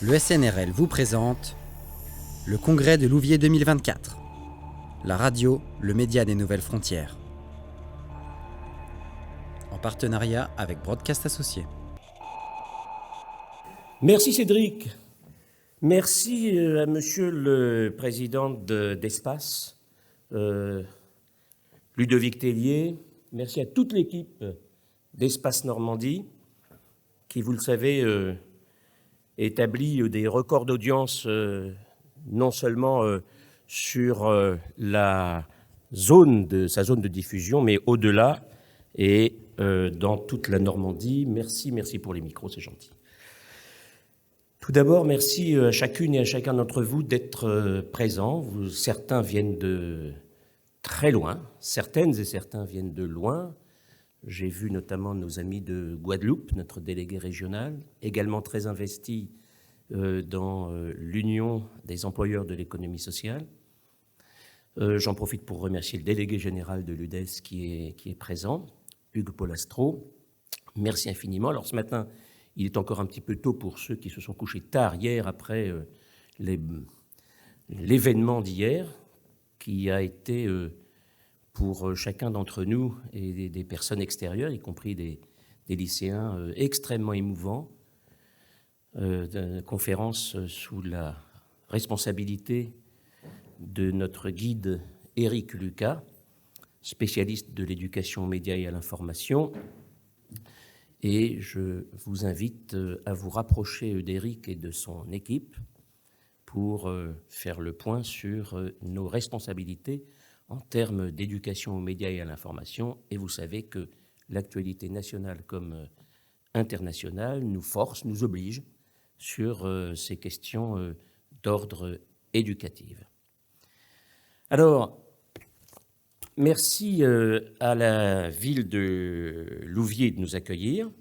Le SNRL vous présente le Congrès de Louviers 2024. La radio, le média des nouvelles frontières. En partenariat avec Broadcast Associés. Merci Cédric. Merci à Monsieur le Président d'Espace, Ludovic Tellier. Merci à toute l'équipe d'Espace Normandie qui, vous le savez, établit des records d'audience non seulement sur sa zone de diffusion, mais au-delà et dans toute la Normandie. Merci pour les micros, c'est gentil. Tout d'abord, merci à chacune et à chacun d'entre vous d'être présents. Certains viennent de très loin, certaines et certains viennent de loin. J'ai vu notamment nos amis de Guadeloupe, notre délégué régional, également très investi dans l'Union des employeurs de l'économie sociale. J'en profite pour remercier le délégué général de l'UDES qui est présent, Hugues Polastro. Merci infiniment. Alors ce matin, il est encore un petit peu tôt pour ceux qui se sont couchés tard hier après l'événement d'hier, qui a été pour chacun d'entre nous et des personnes extérieures, y compris des lycéens, extrêmement émouvant. Une conférence sous la responsabilité de notre guide Éric Lucas, spécialiste de l'éducation aux médias et à l'information. Et je vous invite à vous rapprocher d'Éric et de son équipe pour faire le point sur nos responsabilités en termes d'éducation aux médias et à l'information. Et vous savez que l'actualité nationale comme internationale nous force, nous oblige sur ces questions d'ordre éducatif. Alors, merci à la ville de Louviers de nous accueillir,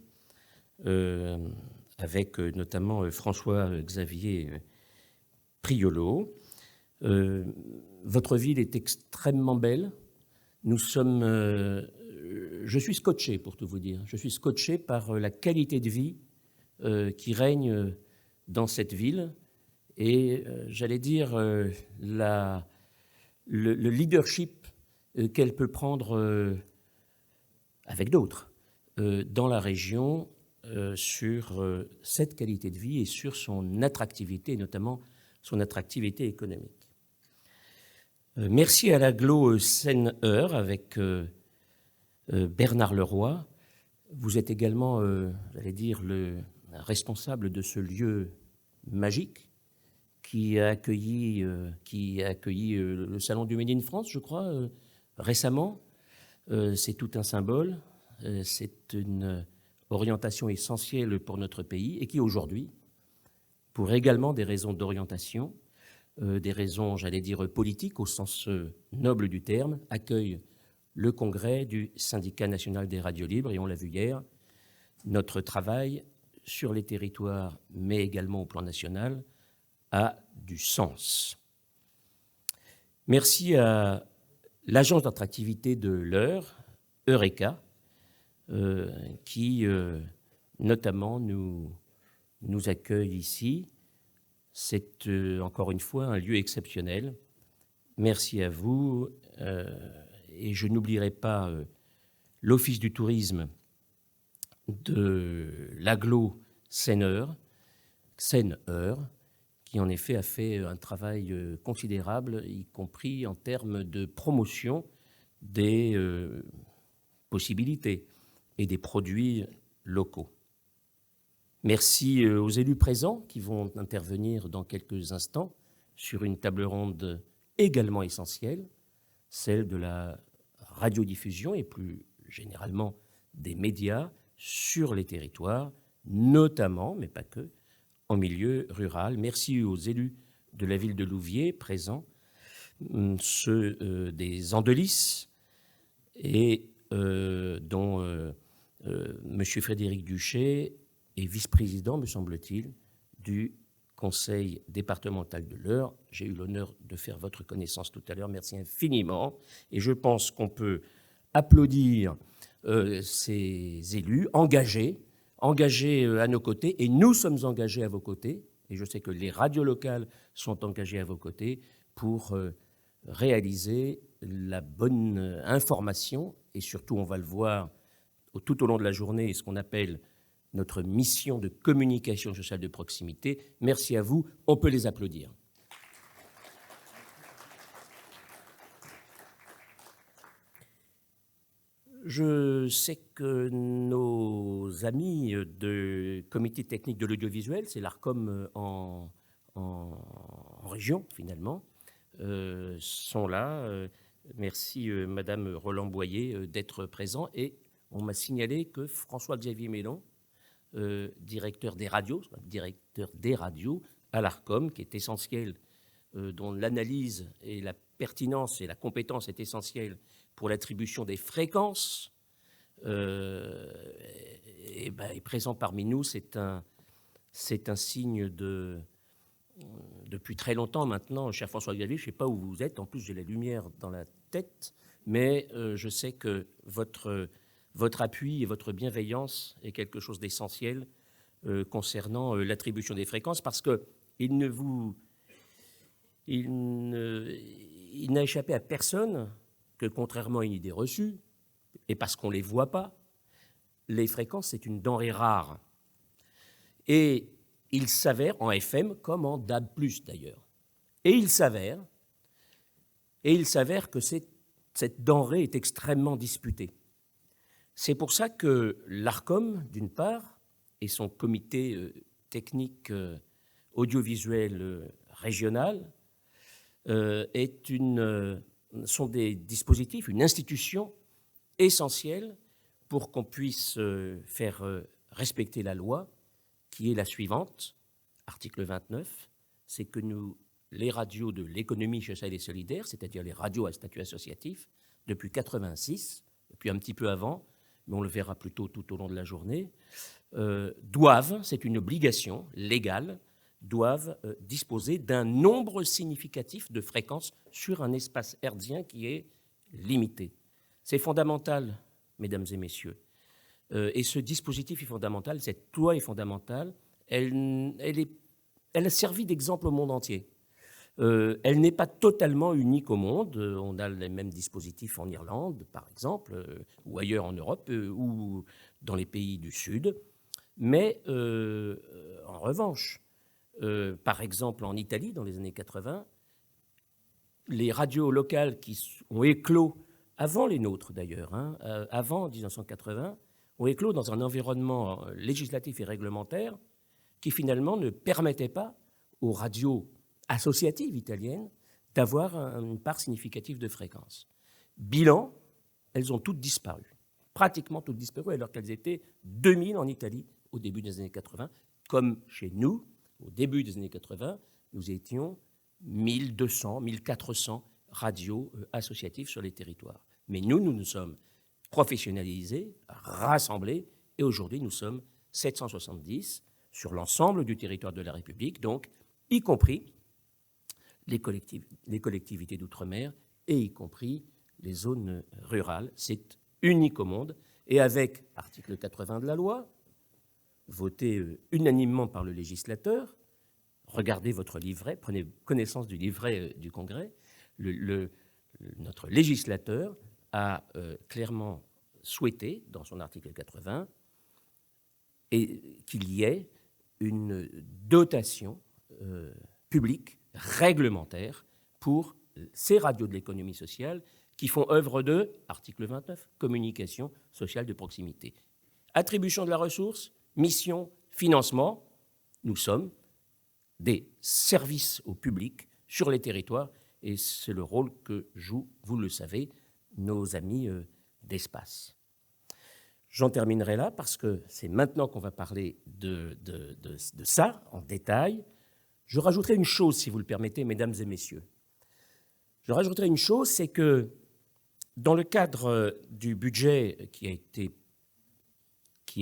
avec notamment François-Xavier Priolo. Votre ville est extrêmement belle. Nous sommes... je suis scotché, pour tout vous dire. Je suis scotché par la qualité de vie qui règne dans cette ville. Et j'allais dire le leadership qu'elle peut prendre avec d'autres dans la région sur cette qualité de vie et sur son attractivité, notamment son attractivité économique. Merci à l'agglo Seine-Eure avec Bernard Leroy. Vous êtes également, j'allais dire, le responsable de ce lieu magique qui a accueilli le Salon du Made in France, je crois, récemment. C'est tout un symbole, c'est une orientation essentielle pour notre pays et qui, aujourd'hui, pour également des raisons d'orientation, des raisons, j'allais dire, politiques au sens noble du terme, accueille le congrès du Syndicat national des radios libres. Et on l'a vu hier, notre travail sur les territoires, mais également au plan national, a du sens. Merci à l'agence d'attractivité de l'Eure, Eureka, qui notamment nous accueille ici. C'est encore une fois un lieu exceptionnel. Merci à vous. Et je n'oublierai pas l'Office du tourisme de l'agglo Seine-Eure, qui en effet a fait un travail considérable, y compris en termes de promotion des possibilités et des produits locaux. Merci aux élus présents qui vont intervenir dans quelques instants sur une table ronde également essentielle, celle de la radiodiffusion et plus généralement des médias sur les territoires, notamment, mais pas que, en milieu rural. Merci aux élus de la ville de Louviers présents, ceux des Andelys et dont M. Frédéric Duché est vice-président, me semble-t-il, du conseil départemental de l'Eure. J'ai eu l'honneur de faire votre connaissance tout à l'heure. Merci infiniment. Et je pense qu'on peut applaudir ces élus engagés à nos côtés, et nous sommes engagés à vos côtés, et je sais que les radios locales sont engagées à vos côtés pour réaliser la bonne information, et surtout, on va le voir tout au long de la journée, ce qu'on appelle notre mission de communication sociale de proximité. Merci à vous, on peut les applaudir. Je sais que nos amis du comité technique de l'audiovisuel, c'est l'ARCOM en région finalement, sont là. Merci Madame Roland-Boyer d'être présent, et on m'a signalé que François-Xavier Mélon, directeur des radios à l'ARCOM, qui est essentiel, dont l'analyse et la pertinence et la compétence est essentielle pour l'attribution des fréquences, est présent parmi nous. C'est un signe depuis très longtemps maintenant, cher François-Xavier, je ne sais pas où vous êtes, en plus j'ai la lumière dans la tête, mais je sais que votre appui et votre bienveillance est quelque chose d'essentiel concernant l'attribution des fréquences, parce qu'il n'a échappé à personne que, contrairement à une idée reçue, et parce qu'on ne les voit pas, les fréquences, c'est une denrée rare. Et il s'avère, en FM comme en DAB+, d'ailleurs, et il s'avère que cette denrée est extrêmement disputée. C'est pour ça que l'ARCOM, d'une part, et son comité technique audiovisuel régional, sont des dispositifs, une institution essentielle pour qu'on puisse faire respecter la loi, qui est la suivante, article 29, c'est que les radios de l'économie sociale et solidaire, c'est-à-dire les radios à statut associatif, depuis 86, depuis un petit peu avant, mais on le verra plutôt tout au long de la journée, doivent, c'est une obligation légale, doivent disposer d'un nombre significatif de fréquences sur un espace hertzien qui est limité. C'est fondamental, mesdames et messieurs. Et ce dispositif est fondamental, cette loi est fondamentale, elle a servi d'exemple au monde entier. Elle n'est pas totalement unique au monde. On a les mêmes dispositifs en Irlande, par exemple, ou ailleurs en Europe, ou dans les pays du Sud. Mais en revanche, par exemple en Italie, dans les années 80, les radios locales qui ont éclos, avant les nôtres d'ailleurs, avant 1980, ont éclos dans un environnement législatif et réglementaire qui finalement ne permettait pas aux radios associatives italiennes d'avoir une part significative de fréquences. Bilan, elles ont toutes disparu, pratiquement toutes disparues, alors qu'elles étaient 2000 en Italie au début des années 80, comme chez nous, au début des années 80, nous étions 1200, 1400 radios associatives sur les territoires. Mais nous nous sommes professionnalisés, rassemblés, et aujourd'hui nous sommes 770 sur l'ensemble du territoire de la République, donc y compris les collectivités d'outre-mer et y compris les zones rurales. C'est unique au monde. Et avec article 80 de la loi, voté unanimement par le législateur, regardez votre livret, prenez connaissance du livret du Congrès, notre législateur a clairement souhaité, dans son article 80, qu'il y ait une dotation publique réglementaire pour ces radios de l'économie sociale qui font œuvre de, article 29, communication sociale de proximité. Attribution de la ressource, mission, financement, nous sommes des services au public sur les territoires et c'est le rôle que jouent, vous le savez, nos amis d'Espace. J'en terminerai là parce que c'est maintenant qu'on va parler de ça en détail. Je rajouterai une chose, si vous le permettez, mesdames et messieurs. Je rajouterai une chose, c'est que dans le cadre du budget qui a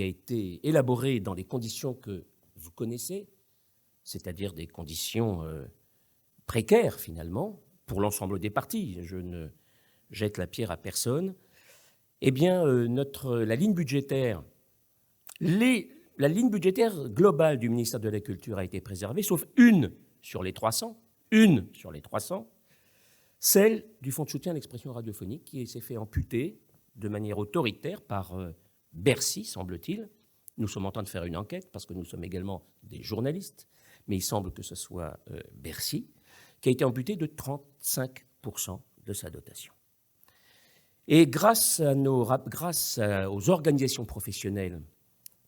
été élaboré dans les conditions que vous connaissez, c'est-à-dire des conditions précaires finalement, pour l'ensemble des partis, je ne jette la pierre à personne, eh bien la ligne budgétaire, les la ligne budgétaire globale du ministère de la Culture a été préservée, sauf une sur les 300, celle du Fonds de soutien à l'expression radiophonique, qui s'est fait amputer de manière autoritaire par Bercy, semble-t-il. Nous sommes en train de faire une enquête, parce que nous sommes également des journalistes, mais il semble que ce soit Bercy, qui a été amputé de 35% de sa dotation. Et grâce aux organisations professionnelles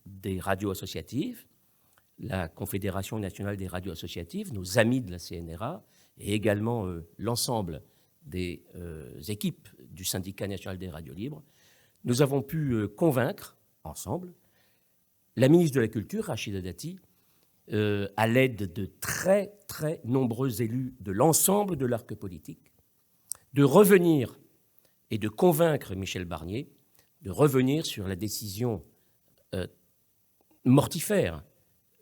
des radios associatives, la Confédération nationale des radios associatives, nos amis de la CNRA, et également l'ensemble des équipes du syndicat national des radios libres, nous avons pu convaincre, ensemble, la ministre de la Culture, Rachida Dati, à l'aide de très, très nombreux élus de l'ensemble de l'arc politique, de revenir et de convaincre Michel Barnier de revenir sur la décision mortifère,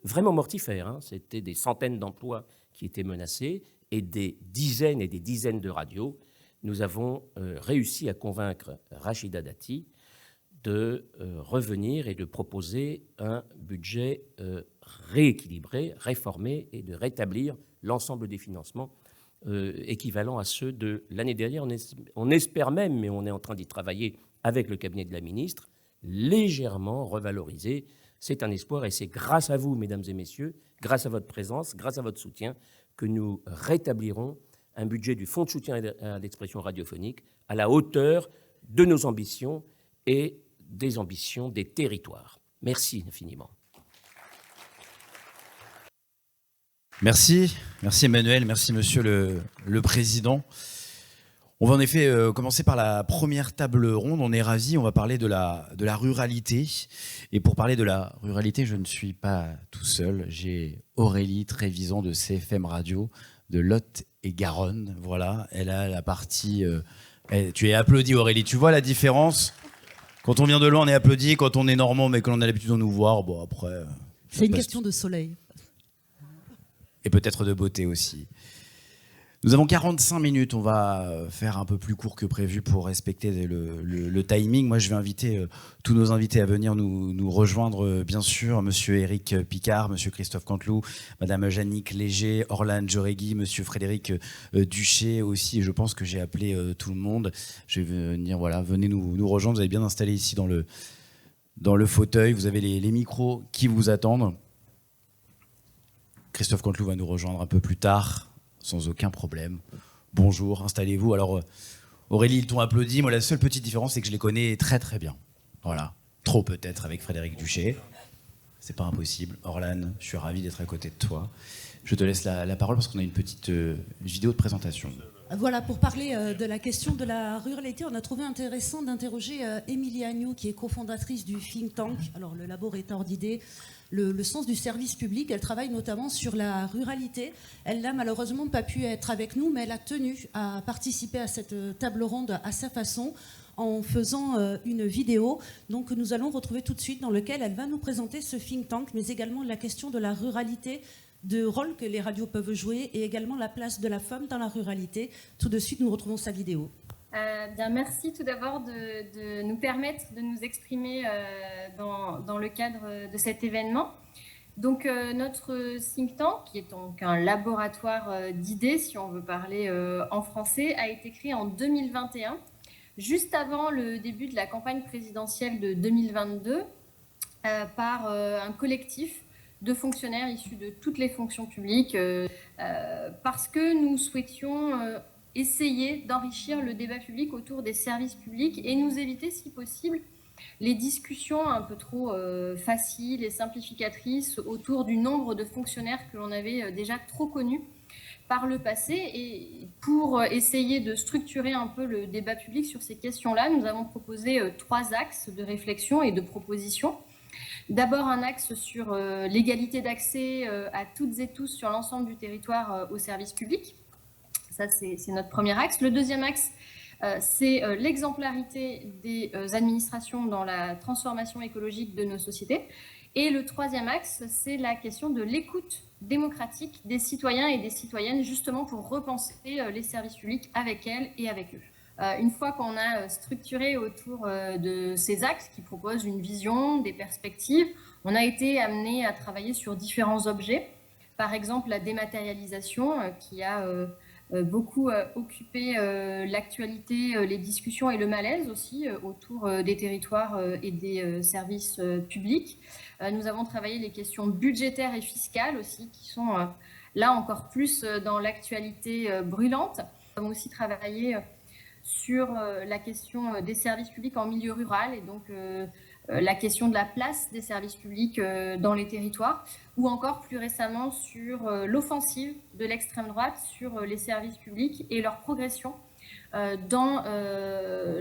vraiment mortifère, hein, c'était des centaines d'emplois qui étaient menacés et des dizaines de radios. Nous avons réussi à convaincre Rachida Dati de revenir et de proposer un budget rééquilibré, réformé et de rétablir l'ensemble des financements équivalents à ceux de l'année dernière. On espère même, mais on est en train d'y travailler avec le cabinet de la ministre, légèrement revalorisé. C'est un espoir et c'est grâce à vous, mesdames et messieurs, grâce à votre présence, grâce à votre soutien, que nous rétablirons un budget du Fonds de soutien à l'expression radiophonique à la hauteur de nos ambitions et des ambitions des territoires. Merci infiniment. Merci Emmanuel, merci Monsieur le Président. On va en effet commencer par la première table ronde. On est ravis, on va parler de la ruralité. Et pour parler de la ruralité, je ne suis pas tout seul. J'ai Aurélie Trévisan de CFM Radio, de Lot-et-Garonne. Voilà, elle a la partie... tu es applaudi Aurélie, tu vois la différence? Quand on vient de loin, on est applaudi. Quand on est normand, mais que l'on a l'habitude de nous voir, bon après... C'est une question de soleil. Et peut-être de beauté aussi. Nous avons 45 minutes, on va faire un peu plus court que prévu pour respecter le timing. Moi, je vais inviter tous nos invités à venir nous rejoindre, bien sûr. Monsieur Éric Picard, monsieur Christophe Canteloup, madame Jannick Léger, Orlane Joregui, monsieur Frédéric Duché aussi. Je pense que j'ai appelé tout le monde. Je vais venir, voilà, venez nous rejoindre. Vous avez bien installé ici dans le fauteuil. Vous avez les micros qui vous attendent. Christophe Canteloup va nous rejoindre un peu plus tard, sans aucun problème. Bonjour, installez-vous. Alors, Aurélie, ils t'ont applaudi. Moi, la seule petite différence, c'est que je les connais très très bien. Voilà. Trop peut-être avec Frédéric Duché. C'est pas impossible. Orlane, je suis ravi d'être à côté de toi. Je te laisse la parole parce qu'on a une petite vidéo de présentation. Voilà, pour parler de la question de la ruralité, on a trouvé intéressant d'interroger Émilie Agneau, qui est cofondatrice du think tank, alors le laboratoire d'idées, le sens du service public. Elle travaille notamment sur la ruralité. Elle n'a malheureusement pas pu être avec nous, mais elle a tenu à participer à cette table ronde à sa façon, en faisant une vidéo donc, que nous allons retrouver tout de suite, dans laquelle elle va nous présenter ce think tank, mais également la question de la ruralité, de rôle que les radios peuvent jouer et également la place de la femme dans la ruralité. Tout de suite, nous retrouvons sa vidéo. Bien, merci tout d'abord de nous permettre de nous exprimer dans le cadre de cet événement. Donc, notre think tank, qui est donc un laboratoire d'idées, si on veut parler en français, a été créé en 2021, juste avant le début de la campagne présidentielle de 2022, par un collectif de fonctionnaires issus de toutes les fonctions publiques, parce que nous souhaitions essayer d'enrichir le débat public autour des services publics et nous éviter, si possible, les discussions un peu trop faciles et simplificatrices autour du nombre de fonctionnaires que l'on avait déjà trop connus par le passé. Et pour essayer de structurer un peu le débat public sur ces questions-là, nous avons proposé 3 axes de réflexion et de proposition. D'abord, un axe sur l'égalité d'accès à toutes et tous sur l'ensemble du territoire aux services publics. Ça, c'est notre premier axe. Le deuxième axe, c'est l'exemplarité des administrations dans la transformation écologique de nos sociétés. Et le troisième axe, c'est la question de l'écoute démocratique des citoyens et des citoyennes, justement pour repenser les services publics avec elles et avec eux. Une fois qu'on a structuré autour de ces axes qui proposent une vision, des perspectives, On a été amené à travailler sur différents objets, par exemple la dématérialisation qui a beaucoup occupé l'actualité, les discussions et le malaise aussi autour des territoires et des services publics. Nous avons travaillé les questions budgétaires et fiscales aussi, qui sont là encore plus dans l'actualité brûlante. Nous avons aussi travaillé sur la question des services publics en milieu rural et donc la question de la place des services publics dans les territoires, ou encore plus récemment sur l'offensive de l'extrême droite sur les services publics et leur progression dans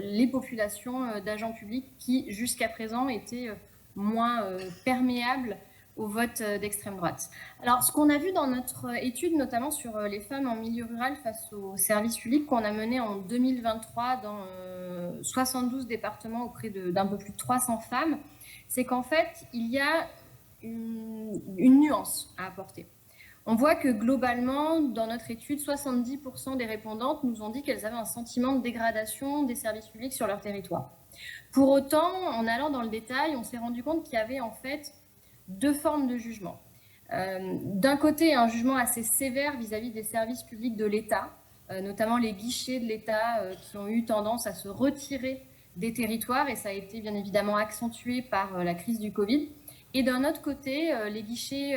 les populations d'agents publics qui jusqu'à présent étaient moins perméables au vote d'extrême droite. Alors, ce qu'on a vu dans notre étude, notamment sur les femmes en milieu rural face aux services publics, qu'on a mené en 2023 dans 72 départements auprès d'un peu plus de 300 femmes, c'est qu'en fait, il y a une nuance à apporter. On voit que globalement, dans notre étude, 70% des répondantes nous ont dit qu'elles avaient un sentiment de dégradation des services publics sur leur territoire. Pour autant, en allant dans le détail, on s'est rendu compte qu'il y avait en fait deux formes de jugement. D'un côté, un jugement assez sévère vis-à-vis des services publics de l'État, notamment les guichets de l'État qui ont eu tendance à se retirer des territoires, et ça a été bien évidemment accentué par la crise du Covid. Et d'un autre côté, les guichets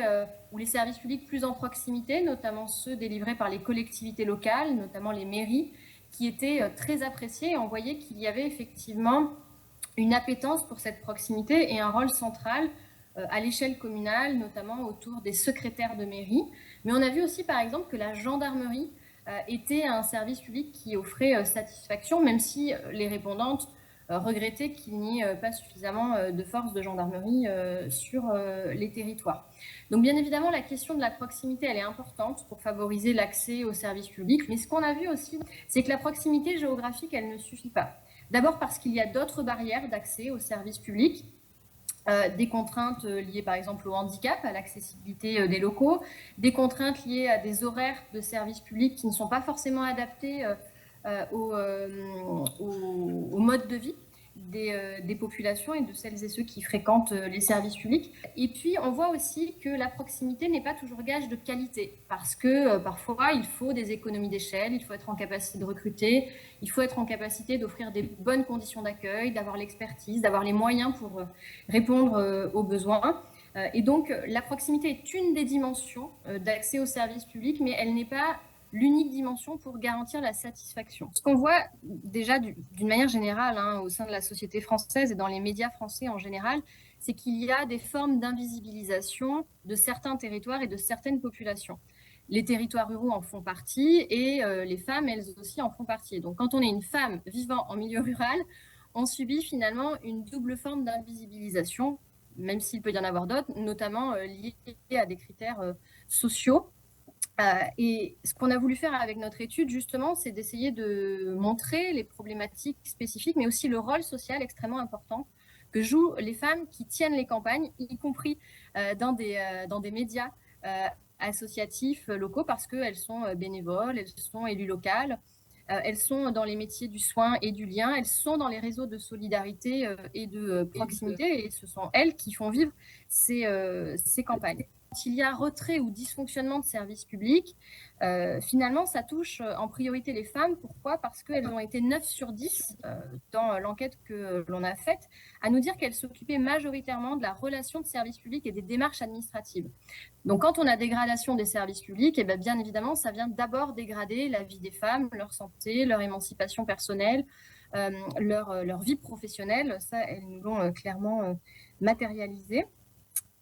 ou les services publics plus en proximité, notamment ceux délivrés par les collectivités locales, notamment les mairies, qui étaient très appréciés, et on voyait qu'il y avait effectivement une appétence pour cette proximité et un rôle central à l'échelle communale, notamment autour des secrétaires de mairie. Mais on a vu aussi, par exemple, que la gendarmerie était un service public qui offrait satisfaction, même si les répondantes regrettaient qu'il n'y ait pas suffisamment de forces de gendarmerie sur les territoires. Donc, bien évidemment, la question de la proximité, elle est importante pour favoriser l'accès aux services publics. Mais ce qu'on a vu aussi, c'est que la proximité géographique, elle ne suffit pas. D'abord parce qu'il y a d'autres barrières d'accès aux services publics, des contraintes liées par exemple au handicap, à l'accessibilité des locaux, des contraintes liées à des horaires de services publics qui ne sont pas forcément adaptés au mode de vie des populations et de celles et ceux qui fréquentent les services publics. Et puis, on voit aussi que la proximité n'est pas toujours gage de qualité, parce que parfois, il faut des économies d'échelle, il faut être en capacité de recruter, il faut être en capacité d'offrir des bonnes conditions d'accueil, d'avoir l'expertise, d'avoir les moyens pour répondre aux besoins. Et donc, la proximité est une des dimensions d'accès aux services publics, mais elle n'est pas l'unique dimension pour garantir la satisfaction. Ce qu'on voit déjà d'une manière générale au sein de la société française et dans les médias français en général, c'est qu'il y a des formes d'invisibilisation de certains territoires et de certaines populations. Les territoires ruraux en font partie et les femmes, elles aussi, en font partie. Et donc, quand on est une femme vivant en milieu rural, on subit finalement une double forme d'invisibilisation, même s'il peut y en avoir d'autres, notamment liées à des critères sociaux. Et ce qu'on a voulu faire avec notre étude, justement, c'est d'essayer de montrer les problématiques spécifiques, mais aussi le rôle social extrêmement important que jouent les femmes qui tiennent les campagnes, y compris dans des médias associatifs locaux, parce qu'elles sont bénévoles, elles sont élues locales, elles sont dans les métiers du soin et du lien, elles sont dans les réseaux de solidarité et de proximité, et ce sont elles qui font vivre ces campagnes. Quand il y a retrait ou dysfonctionnement de services publics, finalement, ça touche en priorité les femmes. Pourquoi ? Parce qu'elles ont été 9 sur 10 dans l'enquête que l'on a faite à nous dire qu'elles s'occupaient majoritairement de la relation de services publics et des démarches administratives. Donc, quand on a dégradation des services publics, bien évidemment, ça vient d'abord dégrader la vie des femmes, leur santé, leur émancipation personnelle, leur vie professionnelle. Ça, elles nous l'ont clairement matérialisé.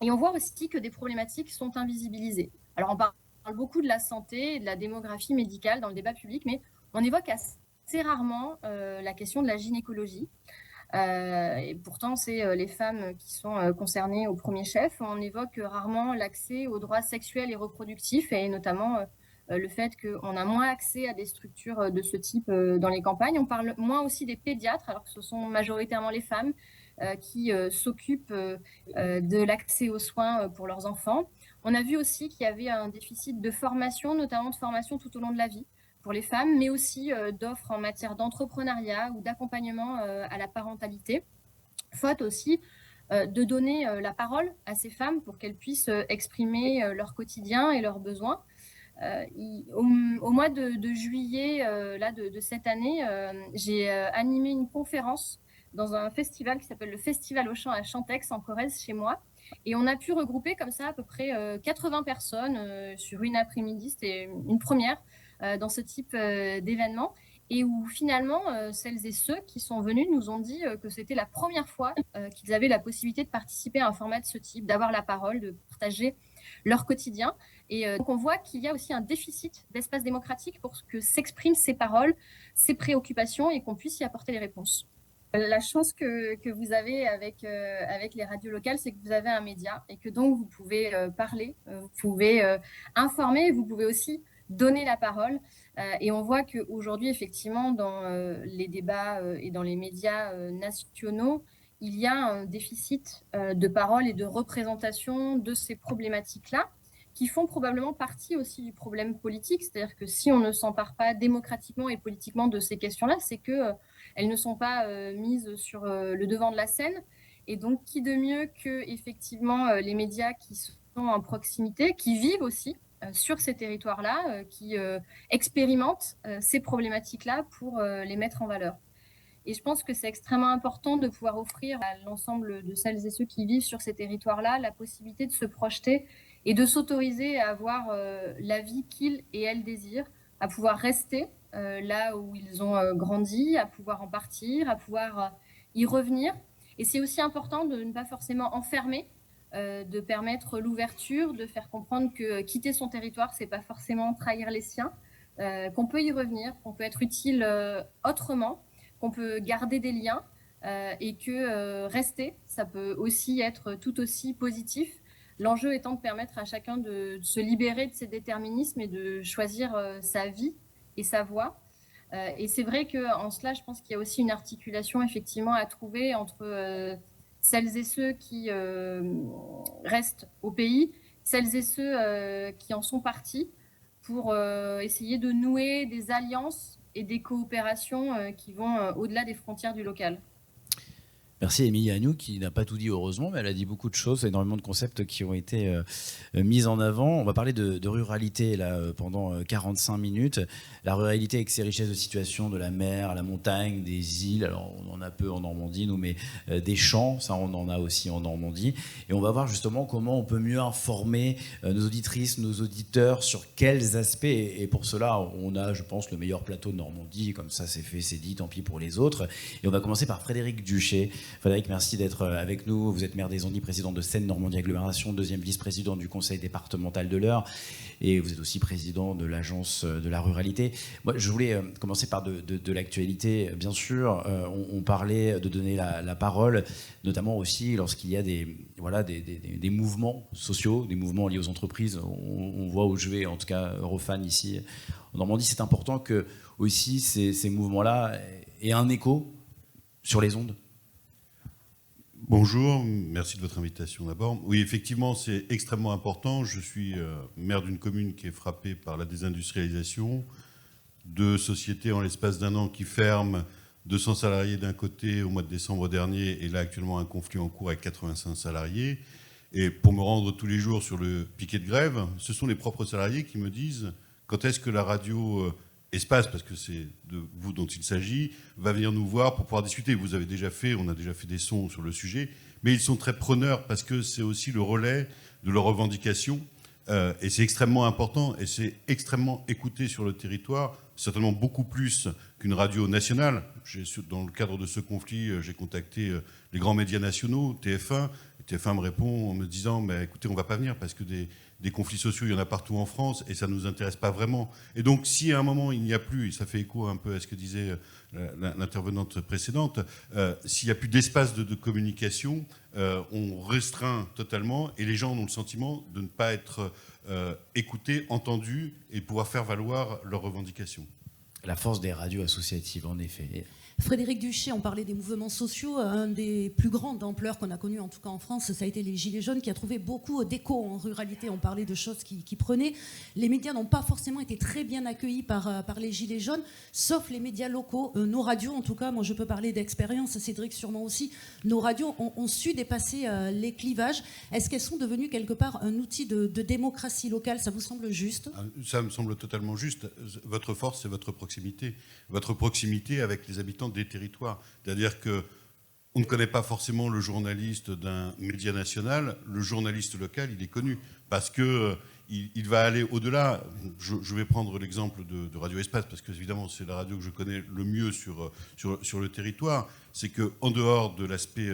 Et on voit aussi que des problématiques sont invisibilisées. Alors, on parle beaucoup de la santé et de la démographie médicale dans le débat public, mais on évoque assez rarement la question de la gynécologie. Et pourtant, c'est les femmes qui sont concernées au premier chef. On évoque rarement l'accès aux droits sexuels et reproductifs, et notamment le fait qu'on a moins accès à des structures de ce type dans les campagnes. On parle moins aussi des pédiatres, alors que ce sont majoritairement les femmes qui s'occupent de l'accès aux soins pour leurs enfants. On a vu aussi qu'il y avait un déficit de formation, notamment de formation tout au long de la vie pour les femmes, mais aussi d'offres en matière d'entrepreneuriat ou d'accompagnement à la parentalité, faute aussi de donner la parole à ces femmes pour qu'elles puissent exprimer leur quotidien et leurs besoins. Au mois de juillet de cette année, j'ai animé une conférence dans un festival qui s'appelle le Festival au Chant à Chantex en Corrèze chez moi. Et on a pu regrouper comme ça à peu près 80 personnes sur une après-midi. C'était une première dans ce type d'événement. Et où finalement, celles et ceux qui sont venus nous ont dit que c'était la première fois qu'ils avaient la possibilité de participer à un format de ce type, d'avoir la parole, de partager leur quotidien. Et donc on voit qu'il y a aussi un déficit d'espace démocratique pour que s'expriment ces paroles, ces préoccupations et qu'on puisse y apporter les réponses. La chance que vous avez avec les radios locales, c'est que vous avez un média et que donc vous pouvez parler, vous pouvez informer, vous pouvez aussi donner la parole. Et on voit qu'aujourd'hui, effectivement, dans les débats et dans les médias nationaux, il y a un déficit de parole et de représentation de ces problématiques-là, qui font probablement partie aussi du problème politique. C'est-à-dire que si on ne s'empare pas démocratiquement et politiquement de ces questions-là, c'est qu'elles ne sont pas mises sur le devant de la scène. Et donc, qui de mieux que effectivement les médias qui sont en proximité, qui vivent aussi sur ces territoires-là, qui expérimentent ces problématiques-là pour les mettre en valeur. Et je pense que c'est extrêmement important de pouvoir offrir à l'ensemble de celles et ceux qui vivent sur ces territoires-là la possibilité de se projeter et de s'autoriser à avoir la vie qu'ils et elles désirent, à pouvoir rester là où ils ont grandi, à pouvoir en partir, à pouvoir y revenir. Et c'est aussi important de ne pas forcément enfermer, de permettre l'ouverture, de faire comprendre que quitter son territoire, c'est pas forcément trahir les siens, qu'on peut y revenir, qu'on peut être utile autrement, qu'on peut garder des liens et que rester, ça peut aussi être tout aussi positif. L'enjeu étant de permettre à chacun de se libérer de ses déterminismes et de choisir sa vie et sa voie. Et c'est vrai qu'en cela, je pense qu'il y a aussi une articulation effectivement à trouver entre celles et ceux qui restent au pays, celles et ceux qui en sont partis, pour essayer de nouer des alliances et des coopérations qui vont au-delà des frontières du local. Merci Émilie Agnew, qui n'a pas tout dit heureusement, mais elle a dit beaucoup de choses, énormément de concepts qui ont été mis en avant. On va parler de ruralité là, pendant 45 minutes. La ruralité avec ses richesses de situation, de la mer à la montagne, des îles. Alors on en a peu en Normandie, nous, mais des champs, ça on en a aussi en Normandie. Et on va voir justement comment on peut mieux informer nos auditrices, nos auditeurs sur quels aspects. Et pour cela, on a, je pense, le meilleur plateau de Normandie. Comme ça, c'est fait, c'est dit, tant pis pour les autres. Et on va commencer par Frédéric Duché. Frédéric, merci d'être avec nous. Vous êtes maire des Andelys, président de Seine-Normandie Agglomération, deuxième vice-président du conseil départemental de l'Eure, et vous êtes aussi président de l'agence de la ruralité. Moi, je voulais commencer par de l'actualité. Bien sûr, on parlait de donner la parole, notamment aussi lorsqu'il y a des mouvements sociaux, des mouvements liés aux entreprises. On voit où je vais, en tout cas Eurofan ici en Normandie. C'est important que aussi ces mouvements-là aient un écho sur les ondes. Bonjour, merci de votre invitation d'abord. Oui, effectivement, c'est extrêmement important. Je suis maire d'une commune qui est frappée par la désindustrialisation, deux sociétés en l'espace d'un an qui ferment, 200 salariés d'un côté au mois de décembre dernier, et là actuellement un conflit en cours avec 85 salariés. Et pour me rendre tous les jours sur le piquet de grève, ce sont les propres salariés qui me disent quand est-ce que la radio Espace, parce que c'est de vous dont il s'agit, va venir nous voir pour pouvoir discuter. On a déjà fait des sons sur le sujet, mais ils sont très preneurs parce que c'est aussi le relais de leurs revendications et c'est extrêmement important et c'est extrêmement écouté sur le territoire, certainement beaucoup plus qu'une radio nationale. Dans le cadre de ce conflit, j'ai contacté les grands médias nationaux, TF1, et TF1 me répond en me disant « écoutez, on ne va pas venir parce que des conflits sociaux, il y en a partout en France et ça ne nous intéresse pas vraiment. » Et donc, si à un moment, il n'y a plus, et ça fait écho un peu à ce que disait l'intervenante précédente, s'il n'y a plus d'espace de communication, on restreint totalement et les gens ont le sentiment de ne pas être écoutés, entendus et pouvoir faire valoir leurs revendications. la force des radios associatives, en effet. Frédéric Duché, on parlait des mouvements sociaux. Un des plus grands d'ampleur qu'on a connu, en tout cas en France, ça a été les Gilets jaunes, qui a trouvé beaucoup d'écho en ruralité. On parlait de choses qui prenaient. Les médias n'ont pas forcément été très bien accueillis par les Gilets jaunes, sauf les médias locaux. Nos radios, en tout cas, moi je peux parler d'expérience, Cédric sûrement aussi, nos radios ont su dépasser les clivages. Est-ce qu'elles sont devenues quelque part un outil de démocratie locale? Ça vous semble juste? Ça me semble totalement juste. Votre force, c'est votre proximité. Votre proximité avec les habitants des territoires. C'est-à-dire qu'on ne connaît pas forcément le journaliste d'un média national. Le journaliste local, il est connu parce que il va aller au-delà. Je vais prendre l'exemple de Radio Espace parce que évidemment c'est la radio que je connais le mieux sur le territoire. C'est qu'en dehors de l'aspect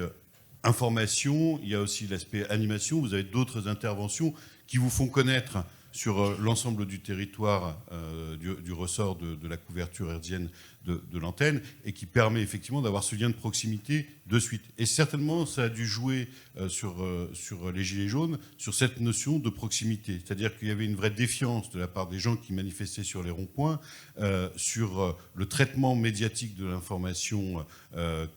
information, il y a aussi l'aspect animation. Vous avez d'autres interventions qui vous font connaître sur l'ensemble du territoire du ressort de la couverture hertzienne de l'antenne, et qui permet effectivement d'avoir ce lien de proximité de suite. Et certainement, ça a dû jouer sur les Gilets jaunes, sur cette notion de proximité. C'est-à-dire qu'il y avait une vraie défiance de la part des gens qui manifestaient sur les ronds-points, sur le traitement médiatique de l'information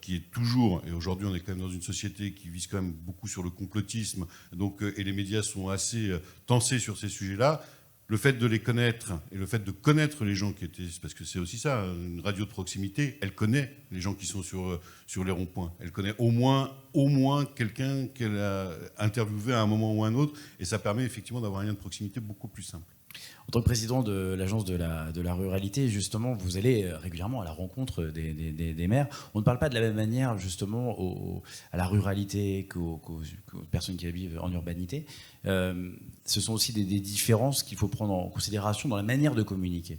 qui est toujours, et aujourd'hui on est quand même dans une société qui vise quand même beaucoup sur le complotisme, donc, et les médias sont assez tensés sur ces sujets-là. Le fait de les connaître et le fait de connaître les gens qui étaient... Parce que c'est aussi ça, une radio de proximité, elle connaît les gens qui sont sur les ronds-points. Elle connaît au moins quelqu'un qu'elle a interviewé à un moment ou à un autre, et ça permet effectivement d'avoir un lien de proximité beaucoup plus simple. En tant que président de l'agence de la ruralité, justement, vous allez régulièrement à la rencontre des maires. On ne parle pas de la même manière, justement, à la ruralité qu'aux personnes qui vivent en urbanité. Ce sont aussi des différences qu'il faut prendre en considération dans la manière de communiquer.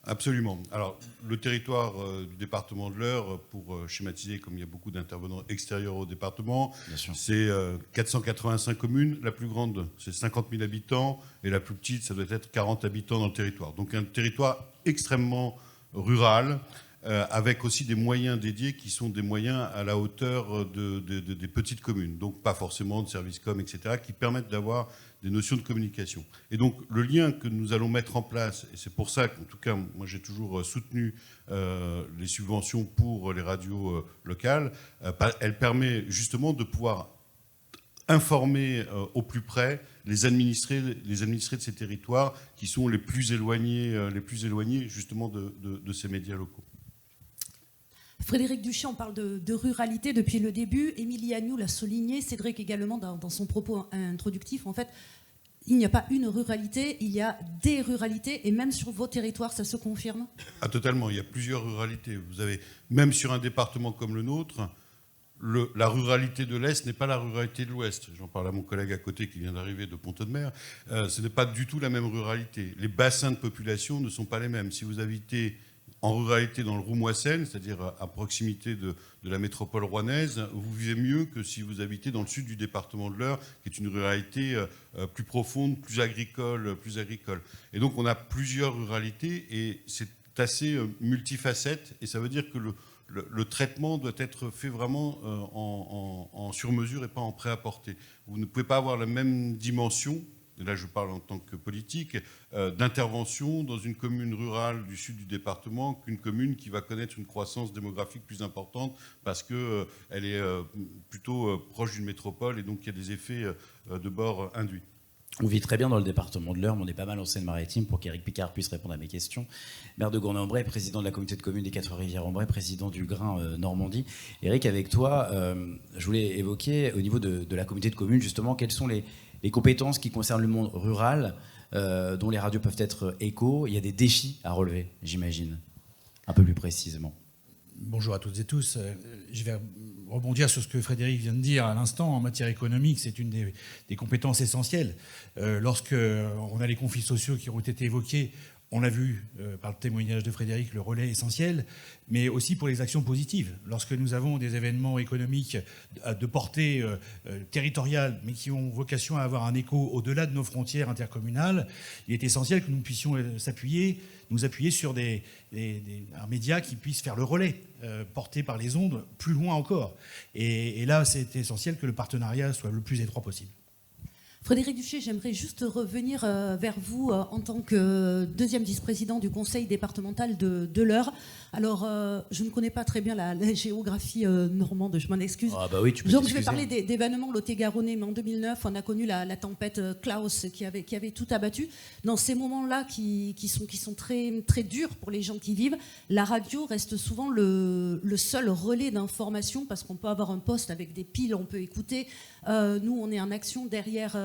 Absolument. Alors, le territoire du département de l'Eure, pour schématiser, comme il y a beaucoup d'intervenants extérieurs au département, c'est 485 communes. La plus grande, c'est 50 000 habitants. Et la plus petite, ça doit être 40 habitants dans le territoire. Donc un territoire extrêmement rural, avec aussi des moyens dédiés qui sont des moyens à la hauteur des petites communes. Donc pas forcément de services com, etc., qui permettent d'avoir des notions de communication. Et donc le lien que nous allons mettre en place, et c'est pour ça qu'en tout cas moi j'ai toujours soutenu les subventions pour les radios locales, elle permet justement de pouvoir informer au plus près les administrés de ces territoires qui sont les plus éloignés justement de ces médias locaux. Frédéric Duché, on parle de ruralité depuis le début. Émilie Agnew l'a souligné, Cédric également dans son propos introductif. En fait, il n'y a pas une ruralité, il y a des ruralités, et même sur vos territoires, ça se confirme? Ah, totalement, il y a plusieurs ruralités. Vous avez, même sur un département comme le nôtre, la ruralité de l'Est n'est pas la ruralité de l'Ouest. J'en parle à mon collègue à côté qui vient d'arriver de Pont-de-Mer. Ce n'est pas du tout la même ruralité. Les bassins de population ne sont pas les mêmes. Si vous habitez en ruralité dans le Roumois-Seine, c'est-à-dire à proximité de la métropole rouennaise, vous vivez mieux que si vous habitez dans le sud du département de l'Eure, qui est une ruralité plus profonde, plus agricole. Et donc on a plusieurs ruralités, et c'est assez multifacette, et ça veut dire que le traitement doit être fait vraiment en sur-mesure et pas en prêt-à-porter. Vous ne pouvez pas avoir la même dimension, et là je parle en tant que politique, d'intervention dans une commune rurale du sud du département qu'une commune qui va connaître une croissance démographique plus importante parce qu'elle est plutôt proche d'une métropole, et donc il y a des effets de bord induits. On vit très bien dans le département de l'Eure, mais on est pas mal en Seine-Maritime, pour qu'Éric Picard puisse répondre à mes questions. Maire de Gournay-en-Bray, président de la communauté de communes des 4 Rivières-en-Bray, président du Grain Normandie. Éric, avec toi, je voulais évoquer au niveau de la communauté de communes, justement, quelles sont les compétences qui concernent le monde rural, dont les radios peuvent être échos. Il y a des défis à relever, j'imagine, un peu plus précisément. Bonjour à toutes et tous. Je vais rebondir sur ce que Frédéric vient de dire à l'instant. En matière économique, c'est une des compétences essentielles. Lorsqu'on a les conflits sociaux qui ont été évoqués, on a vu par le témoignage de Frédéric le relais essentiel, mais aussi pour les actions positives. Lorsque nous avons des événements économiques de portée territoriale, mais qui ont vocation à avoir un écho au-delà de nos frontières intercommunales, il est essentiel que nous puissions nous appuyer sur un média qui puisse faire le relais, porté par les ondes, plus loin encore. Et là, c'est essentiel que le partenariat soit le plus étroit possible. Frédéric Duché, j'aimerais juste revenir vers vous en tant que deuxième vice-président du conseil départemental de l'Eure. Alors, je ne connais pas très bien la géographie normande, je m'en excuse. Ah bah oui, tu peux Donc, je vais t'excuser. parler d'événements lot-et-garonnais, mais en 2009, on a connu la tempête Klaus qui avait tout abattu. Dans ces moments-là qui sont très, très durs pour les gens qui vivent, la radio reste souvent le seul relais d'information parce qu'on peut avoir un poste avec des piles, on peut écouter. Nous, on est en action derrière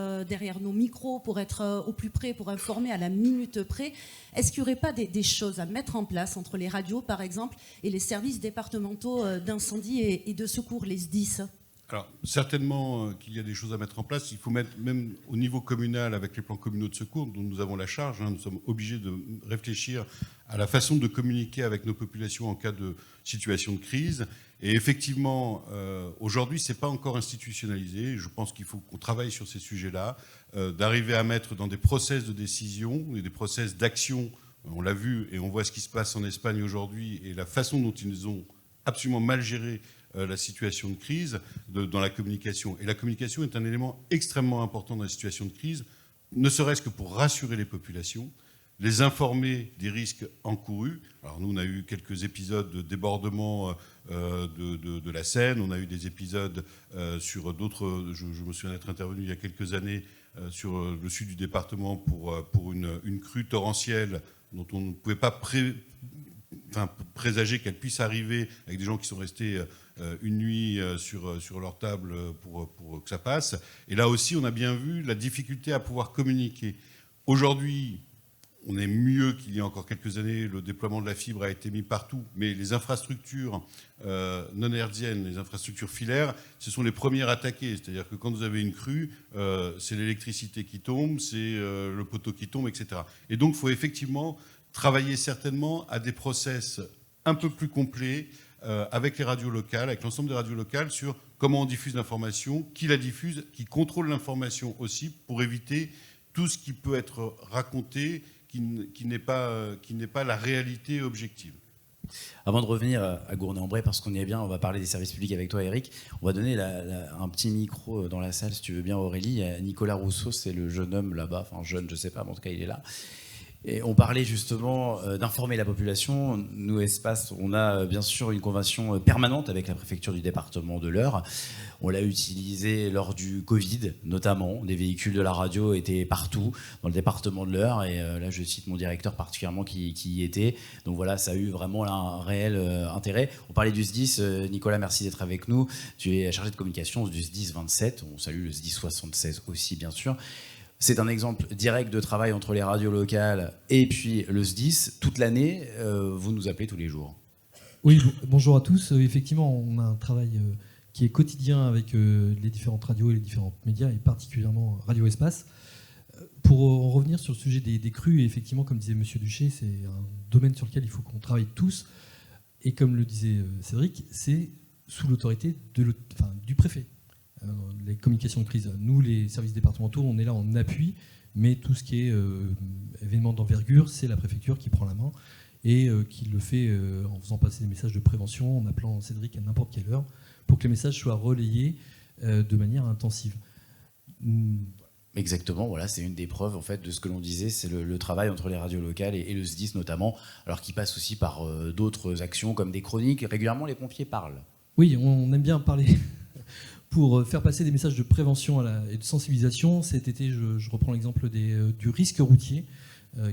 nos micros pour être au plus près, pour informer à la minute près. Est-ce qu'il n'y aurait pas des choses à mettre en place entre les radios, par exemple, et les services départementaux d'incendie et de secours, les SDIS ? Alors, certainement qu'il y a des choses à mettre en place. Il faut mettre, même au niveau communal, avec les plans communaux de secours, dont nous avons la charge, nous sommes obligés de réfléchir à la façon de communiquer avec nos populations en cas de situation de crise. Et effectivement, aujourd'hui, ce n'est pas encore institutionnalisé. Je pense qu'il faut qu'on travaille sur ces sujets-là, d'arriver à mettre dans des process de décision et des process d'action. On l'a vu et on voit ce qui se passe en Espagne aujourd'hui et la façon dont ils ont absolument mal géré la situation de crise dans la communication. Et la communication est un élément extrêmement important dans la situation de crise, ne serait-ce que pour rassurer les populations, les informer des risques encourus. Alors nous, on a eu quelques épisodes de débordement de la Seine, on a eu des épisodes sur d'autres... Je me souviens d'être intervenu il y a quelques années sur le sud du département pour une crue torrentielle dont on ne pouvait pas présager qu'elle puisse arriver, avec des gens qui sont restés une nuit sur leur table pour que ça passe. Et là aussi, on a bien vu la difficulté à pouvoir communiquer. Aujourd'hui, on est mieux qu'il y a encore quelques années. Le déploiement de la fibre a été mis partout. Mais les infrastructures non hertziennes, les infrastructures filaires, ce sont les premières attaquées. C'est-à-dire que quand vous avez une crue, c'est l'électricité qui tombe, c'est le poteau qui tombe, etc. Et donc, il faut effectivement travailler certainement à des process un peu plus complets avec les radios locales, avec l'ensemble des radios locales, sur comment on diffuse l'information, qui la diffuse, qui contrôle l'information aussi, pour éviter tout ce qui peut être raconté qui n'est pas la réalité objective. Avant de revenir à Gournay-en-Bray, parce qu'on y est bien, on va parler des services publics avec toi, Eric. On va donner un petit micro dans la salle, si tu veux bien, Aurélie. Nicolas Rousseau, c'est le jeune homme là-bas, enfin jeune, je sais pas, mais en tout cas, il est là. Et on parlait justement d'informer la population. Nous, Espace, on a bien sûr une convention permanente avec la préfecture du département de l'Eure. On l'a utilisé lors du Covid, notamment. Des véhicules de la radio étaient partout dans le département de l'Eure. Et là, je cite mon directeur particulièrement qui y était. Donc voilà, ça a eu vraiment un réel intérêt. On parlait du SDIS. Nicolas, merci d'être avec nous. Tu es chargé de communication du SDIS 27. On salue le SDIS 76 aussi, bien sûr. C'est un exemple direct de travail entre les radios locales et puis le SDIS. Toute l'année, vous nous appelez tous les jours. Oui, bonjour à tous. Effectivement, on a un travail qui est quotidien avec les différentes radios et les différents médias, et particulièrement Radio Espace. Pour en revenir sur le sujet des crues, et effectivement, comme disait M. Duché, c'est un domaine sur lequel il faut qu'on travaille tous. Et comme le disait Cédric, c'est sous l'autorité du préfet. Les communications de crise. Nous, les services départementaux, on est là en appui, mais tout ce qui est événement d'envergure, c'est la préfecture qui prend la main et qui le fait en faisant passer des messages de prévention, en appelant Cédric à n'importe quelle heure, pour que les messages soient relayés de manière intensive. Exactement, voilà, c'est une des preuves en fait de ce que l'on disait, c'est le travail entre les radios locales et le SDIS notamment, alors qui passe aussi par d'autres actions comme des chroniques. Régulièrement, les pompiers parlent. Oui, on aime bien parler. Pour faire passer des messages de prévention et de sensibilisation. Cet été, je reprends l'exemple du risque routier,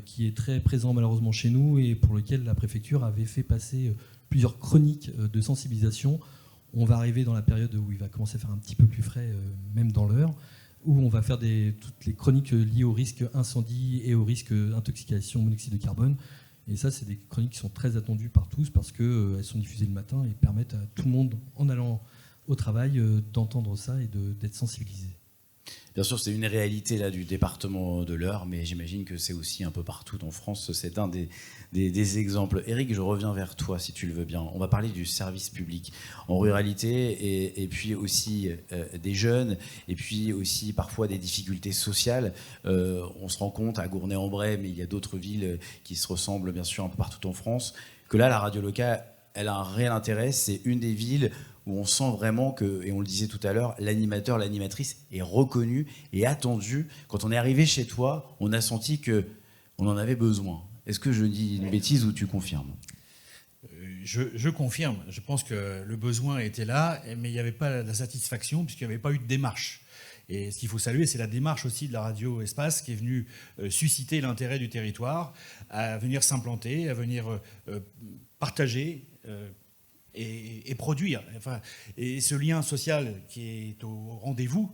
qui est très présent malheureusement chez nous et pour lequel la préfecture avait fait passer plusieurs chroniques de sensibilisation. On va arriver dans la période où il va commencer à faire un petit peu plus frais, même dans l'heure, où on va faire toutes les chroniques liées au risque incendie et au risque intoxication monoxyde de carbone. Et ça, c'est des chroniques qui sont très attendues par tous parce qu'elles sont diffusées le matin et permettent à tout le monde, en allant au travail, d'entendre ça et d'être sensibilisé. Bien sûr, c'est une réalité là, du département de l'Eure, mais j'imagine que c'est aussi un peu partout en France. C'est un des exemples. Eric, je reviens vers toi, si tu le veux bien. On va parler du service public en ruralité et puis aussi des jeunes, et puis aussi parfois des difficultés sociales. On se rend compte à Gournay-en-Bray, mais il y a d'autres villes qui se ressemblent bien sûr un peu partout en France, que là, la radio locale, elle a un réel intérêt. C'est une des villes où on sent vraiment que, et on le disait tout à l'heure, l'animateur, l'animatrice est reconnu et attendu. Quand on est arrivé chez toi, on a senti qu'on en avait besoin. Est-ce que je dis une bêtise ou tu confirmes ? Je confirme. Je pense que le besoin était là, mais il n'y avait pas la satisfaction puisqu'il n'y avait pas eu de démarche. Et ce qu'il faut saluer, c'est la démarche aussi de la radio Espace qui est venue susciter l'intérêt du territoire à venir s'implanter, à venir partager et produire. Enfin, et ce lien social qui est au rendez-vous,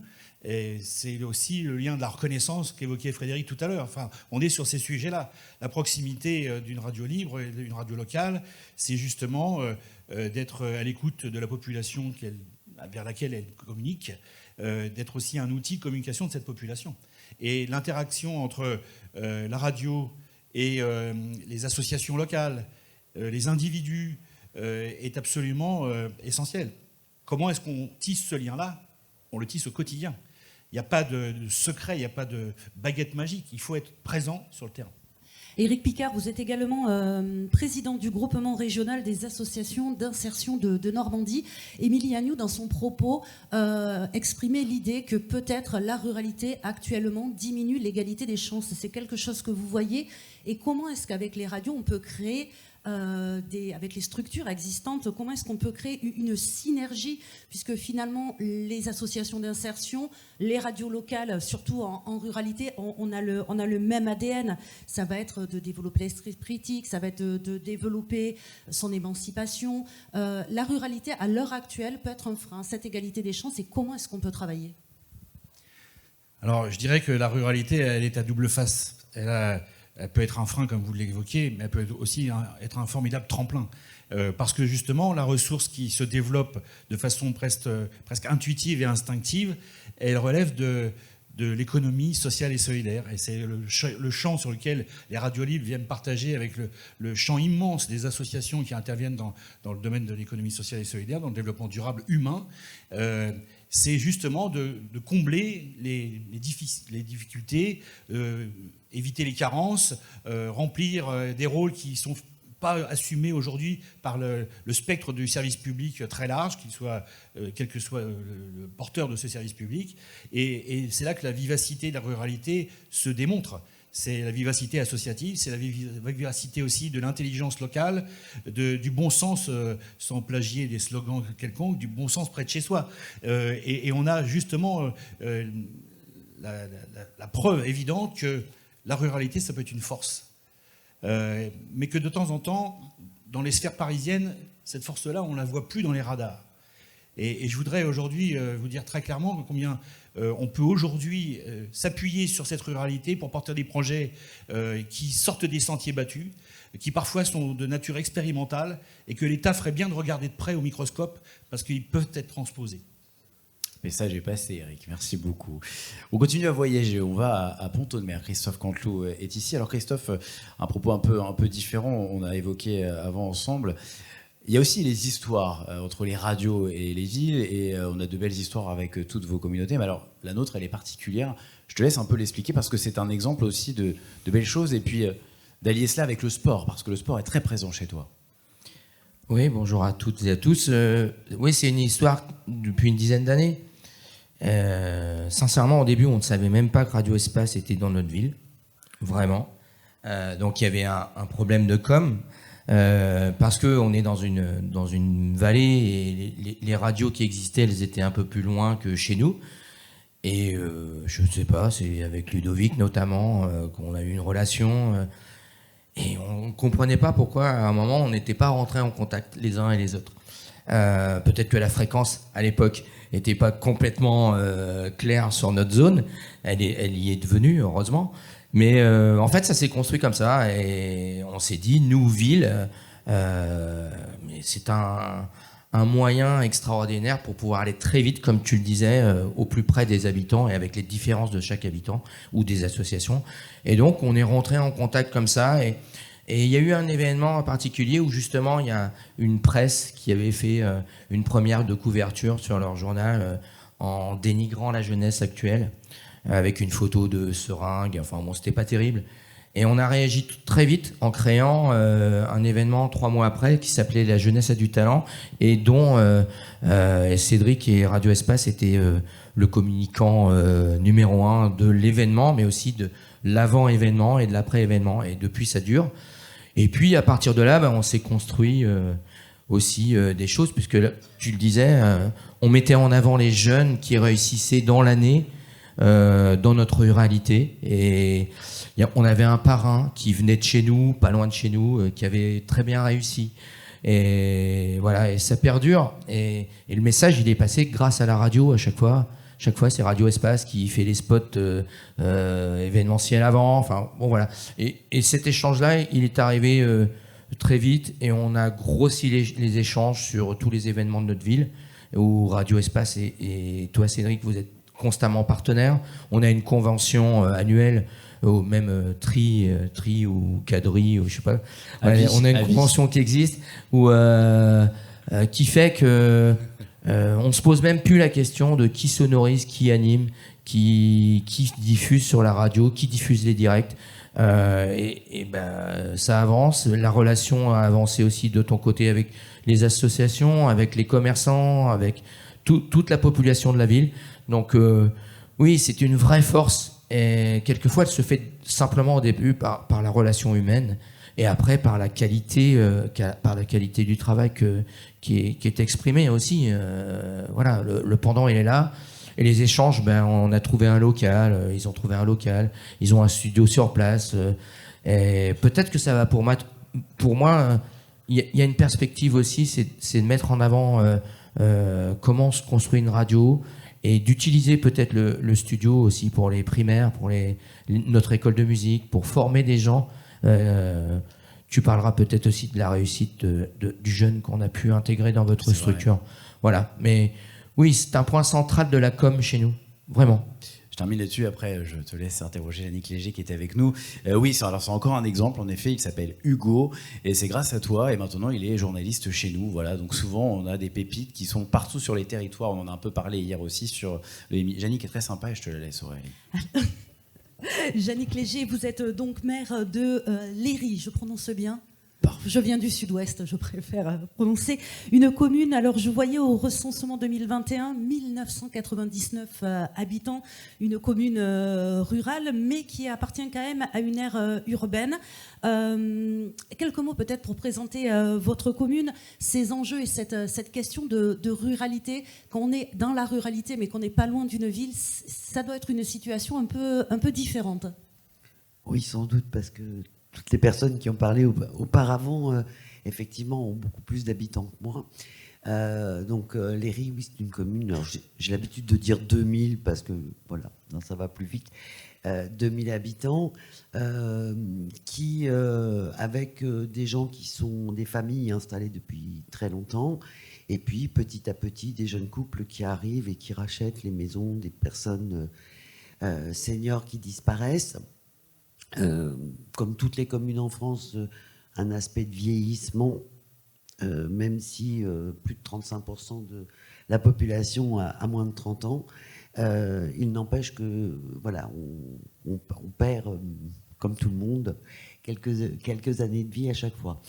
c'est aussi le lien de la reconnaissance qu'évoquait Frédéric tout à l'heure. Enfin, on est sur ces sujets-là. La proximité d'une radio libre et d'une radio locale, c'est justement d'être à l'écoute de la population vers laquelle elle communique, d'être aussi un outil de communication de cette population. Et l'interaction entre la radio et les associations locales, les individus, est absolument essentielle. Comment est-ce qu'on tisse ce lien-là ? On le tisse au quotidien. Il n'y a pas de secret, il n'y a pas de baguette magique. Il faut être présent sur le terrain. Éric Picard, vous êtes également président du groupement régional des associations d'insertion de Normandie. Émilie Agnew, dans son propos, exprimait l'idée que peut-être la ruralité actuellement diminue l'égalité des chances. C'est quelque chose que vous voyez. Et comment est-ce qu'avec les radios, on peut créer avec les structures existantes, comment est-ce qu'on peut créer une synergie, puisque finalement les associations d'insertion, les radios locales, surtout en ruralité, on a le même ADN. Ça va être de développer l'esprit critique, ça va être de développer son émancipation. La ruralité, à l'heure actuelle, peut être un frein, cette égalité des chances, et comment est-ce qu'on peut travailler ? Alors, je dirais que la ruralité, elle est à double face. Elle peut être un frein, comme vous l'évoquiez, mais elle peut aussi être un formidable tremplin. Parce que justement, la ressource qui se développe de façon presque intuitive et instinctive, elle relève de l'économie sociale et solidaire. Et c'est le champ sur lequel les radios libres viennent partager avec le champ immense des associations qui interviennent dans le domaine de l'économie sociale et solidaire, dans le développement durable humain. C'est justement de combler les difficultés, éviter les carences, remplir des rôles qui ne sont pas assumés aujourd'hui par le spectre du service public très large, quel que soit le porteur de ce service public. Et c'est là que la vivacité de la ruralité se démontre. C'est la vivacité associative, c'est la vivacité aussi de l'intelligence locale, du bon sens, sans plagier des slogans quelconques, du bon sens près de chez soi. Et on a justement la preuve évidente que la ruralité, ça peut être une force. Mais que de temps en temps, dans les sphères parisiennes, cette force-là, on ne la voit plus dans les radars. Et je voudrais aujourd'hui vous dire très clairement combien on peut aujourd'hui s'appuyer sur cette ruralité pour porter des projets qui sortent des sentiers battus, qui parfois sont de nature expérimentale, et que l'État ferait bien de regarder de près au microscope, parce qu'ils peuvent être transposés. Le message est passé, Eric. Merci beaucoup. On continue à voyager. On va à Pont-Audemer. Christophe Canteloup est ici. Alors Christophe, un propos un peu différent, on a évoqué avant ensemble. Il y a aussi les histoires entre les radios et les villes, et on a de belles histoires avec toutes vos communautés. Mais alors, la nôtre, elle est particulière. Je te laisse un peu l'expliquer, parce que c'est un exemple aussi de belles choses, et puis d'allier cela avec le sport, parce que le sport est très présent chez toi. Oui, bonjour à toutes et à tous. Oui, c'est une histoire depuis une dizaine d'années. Sincèrement, au début, on ne savait même pas que Radio Espace était dans notre ville, vraiment. Donc il y avait un problème de com', parce qu'on est dans une vallée, et les radios qui existaient, elles étaient un peu plus loin que chez nous. Et je ne sais pas, c'est avec Ludovic notamment qu'on a eu une relation, et on ne comprenait pas pourquoi à un moment on n'était pas rentrés en contact les uns et les autres. Peut-être que la fréquence à l'époque n'était pas complètement claire sur notre zone, elle y est devenue heureusement, mais en fait ça s'est construit comme ça, et on s'est dit, nous ville, mais c'est un moyen extraordinaire pour pouvoir aller très vite, comme tu le disais, au plus près des habitants et avec les différences de chaque habitant ou des associations. Et donc on est rentré en contact comme ça, et il y a eu un événement en particulier où justement il y a une presse qui avait fait une première de couverture sur leur journal en dénigrant la jeunesse actuelle, avec une photo de seringue, enfin bon, c'était pas terrible. Et on a réagi très vite en créant un événement 3 mois après qui s'appelait La jeunesse a du talent et dont Cédric et Radio Espace étaient le communicant numéro 1 de l'événement, mais aussi de l'avant-événement et de l'après-événement. Et depuis, ça dure. Et puis, à partir de là, on s'est construit aussi des choses, puisque tu le disais, on mettait en avant les jeunes qui réussissaient dans l'année, dans notre ruralité. Et on avait un parrain qui venait de chez nous, pas loin de chez nous, qui avait très bien réussi. Et voilà, et ça perdure. Et le message, il est passé grâce à la radio à chaque fois. Chaque fois, c'est Radio Espace qui fait les spots événementiels avant. Enfin, bon, voilà. Et cet échange-là, il est arrivé très vite et on a grossi les échanges sur tous les événements de notre ville où Radio Espace et toi, Cédric, vous êtes constamment partenaires. On a une convention annuelle au même tri ou cadri, ou je sais pas. On a une convention qui existe où, qui fait que on se pose même plus la question de qui sonorise, qui anime, qui diffuse sur la radio, qui diffuse les directs. Ça avance. La relation a avancé aussi de ton côté avec les associations, avec les commerçants, avec toute la population de la ville. Donc oui, c'est une vraie force. Et quelquefois, elle se fait simplement au début par la relation humaine et après par la qualité du travail qui est exprimé aussi. Voilà, le pendant, il est là. Et les échanges, on a trouvé un local, ils ont trouvé un local, ils ont un studio sur place. Et peut-être que ça va pour moi, il y a une perspective aussi, c'est de mettre en avant comment se construit une radio et d'utiliser peut-être le studio aussi pour les primaires, pour notre école de musique, pour former des gens. Tu parleras peut-être aussi de la réussite du jeune qu'on a pu intégrer dans votre structure. Vrai. Voilà, mais oui, c'est un point central de la com chez nous, vraiment. Je termine là-dessus, après je te laisse interroger Yannick Léger qui était avec nous. Oui, c'est encore un exemple, en effet, il s'appelle Hugo, et c'est grâce à toi, et maintenant il est journaliste chez nous. Voilà, donc souvent on a des pépites qui sont partout sur les territoires, on en a un peu parlé hier aussi sur Yannick est très sympa et je te la laisse, Aurélie. Yannick Léger, vous êtes donc maire de Léry, je prononce bien ? Je viens du sud-ouest, je préfère prononcer. Une commune, alors je voyais au recensement 2021, 1999 habitants, une commune rurale, mais qui appartient quand même à une aire urbaine. Quelques mots peut-être pour présenter votre commune, ses enjeux et cette question de ruralité. Quand on est dans la ruralité, mais qu'on n'est pas loin d'une ville, ça doit être une situation un peu différente. Oui, sans doute, parce que toutes les personnes qui ont parlé auparavant, effectivement, ont beaucoup plus d'habitants que moi. Donc, Léry, oui, c'est une commune. Alors, j'ai l'habitude de dire 2000 parce que, voilà, non, ça va plus vite. 2000 habitants qui, avec des gens qui sont des familles installées depuis très longtemps, et puis petit à petit, des jeunes couples qui arrivent et qui rachètent les maisons des personnes seniors qui disparaissent. Comme toutes les communes en France, un aspect de vieillissement, même si plus de 35% de la population a moins de 30 ans. Il n'empêche que voilà, on perd, comme tout le monde, quelques années de vie à chaque fois.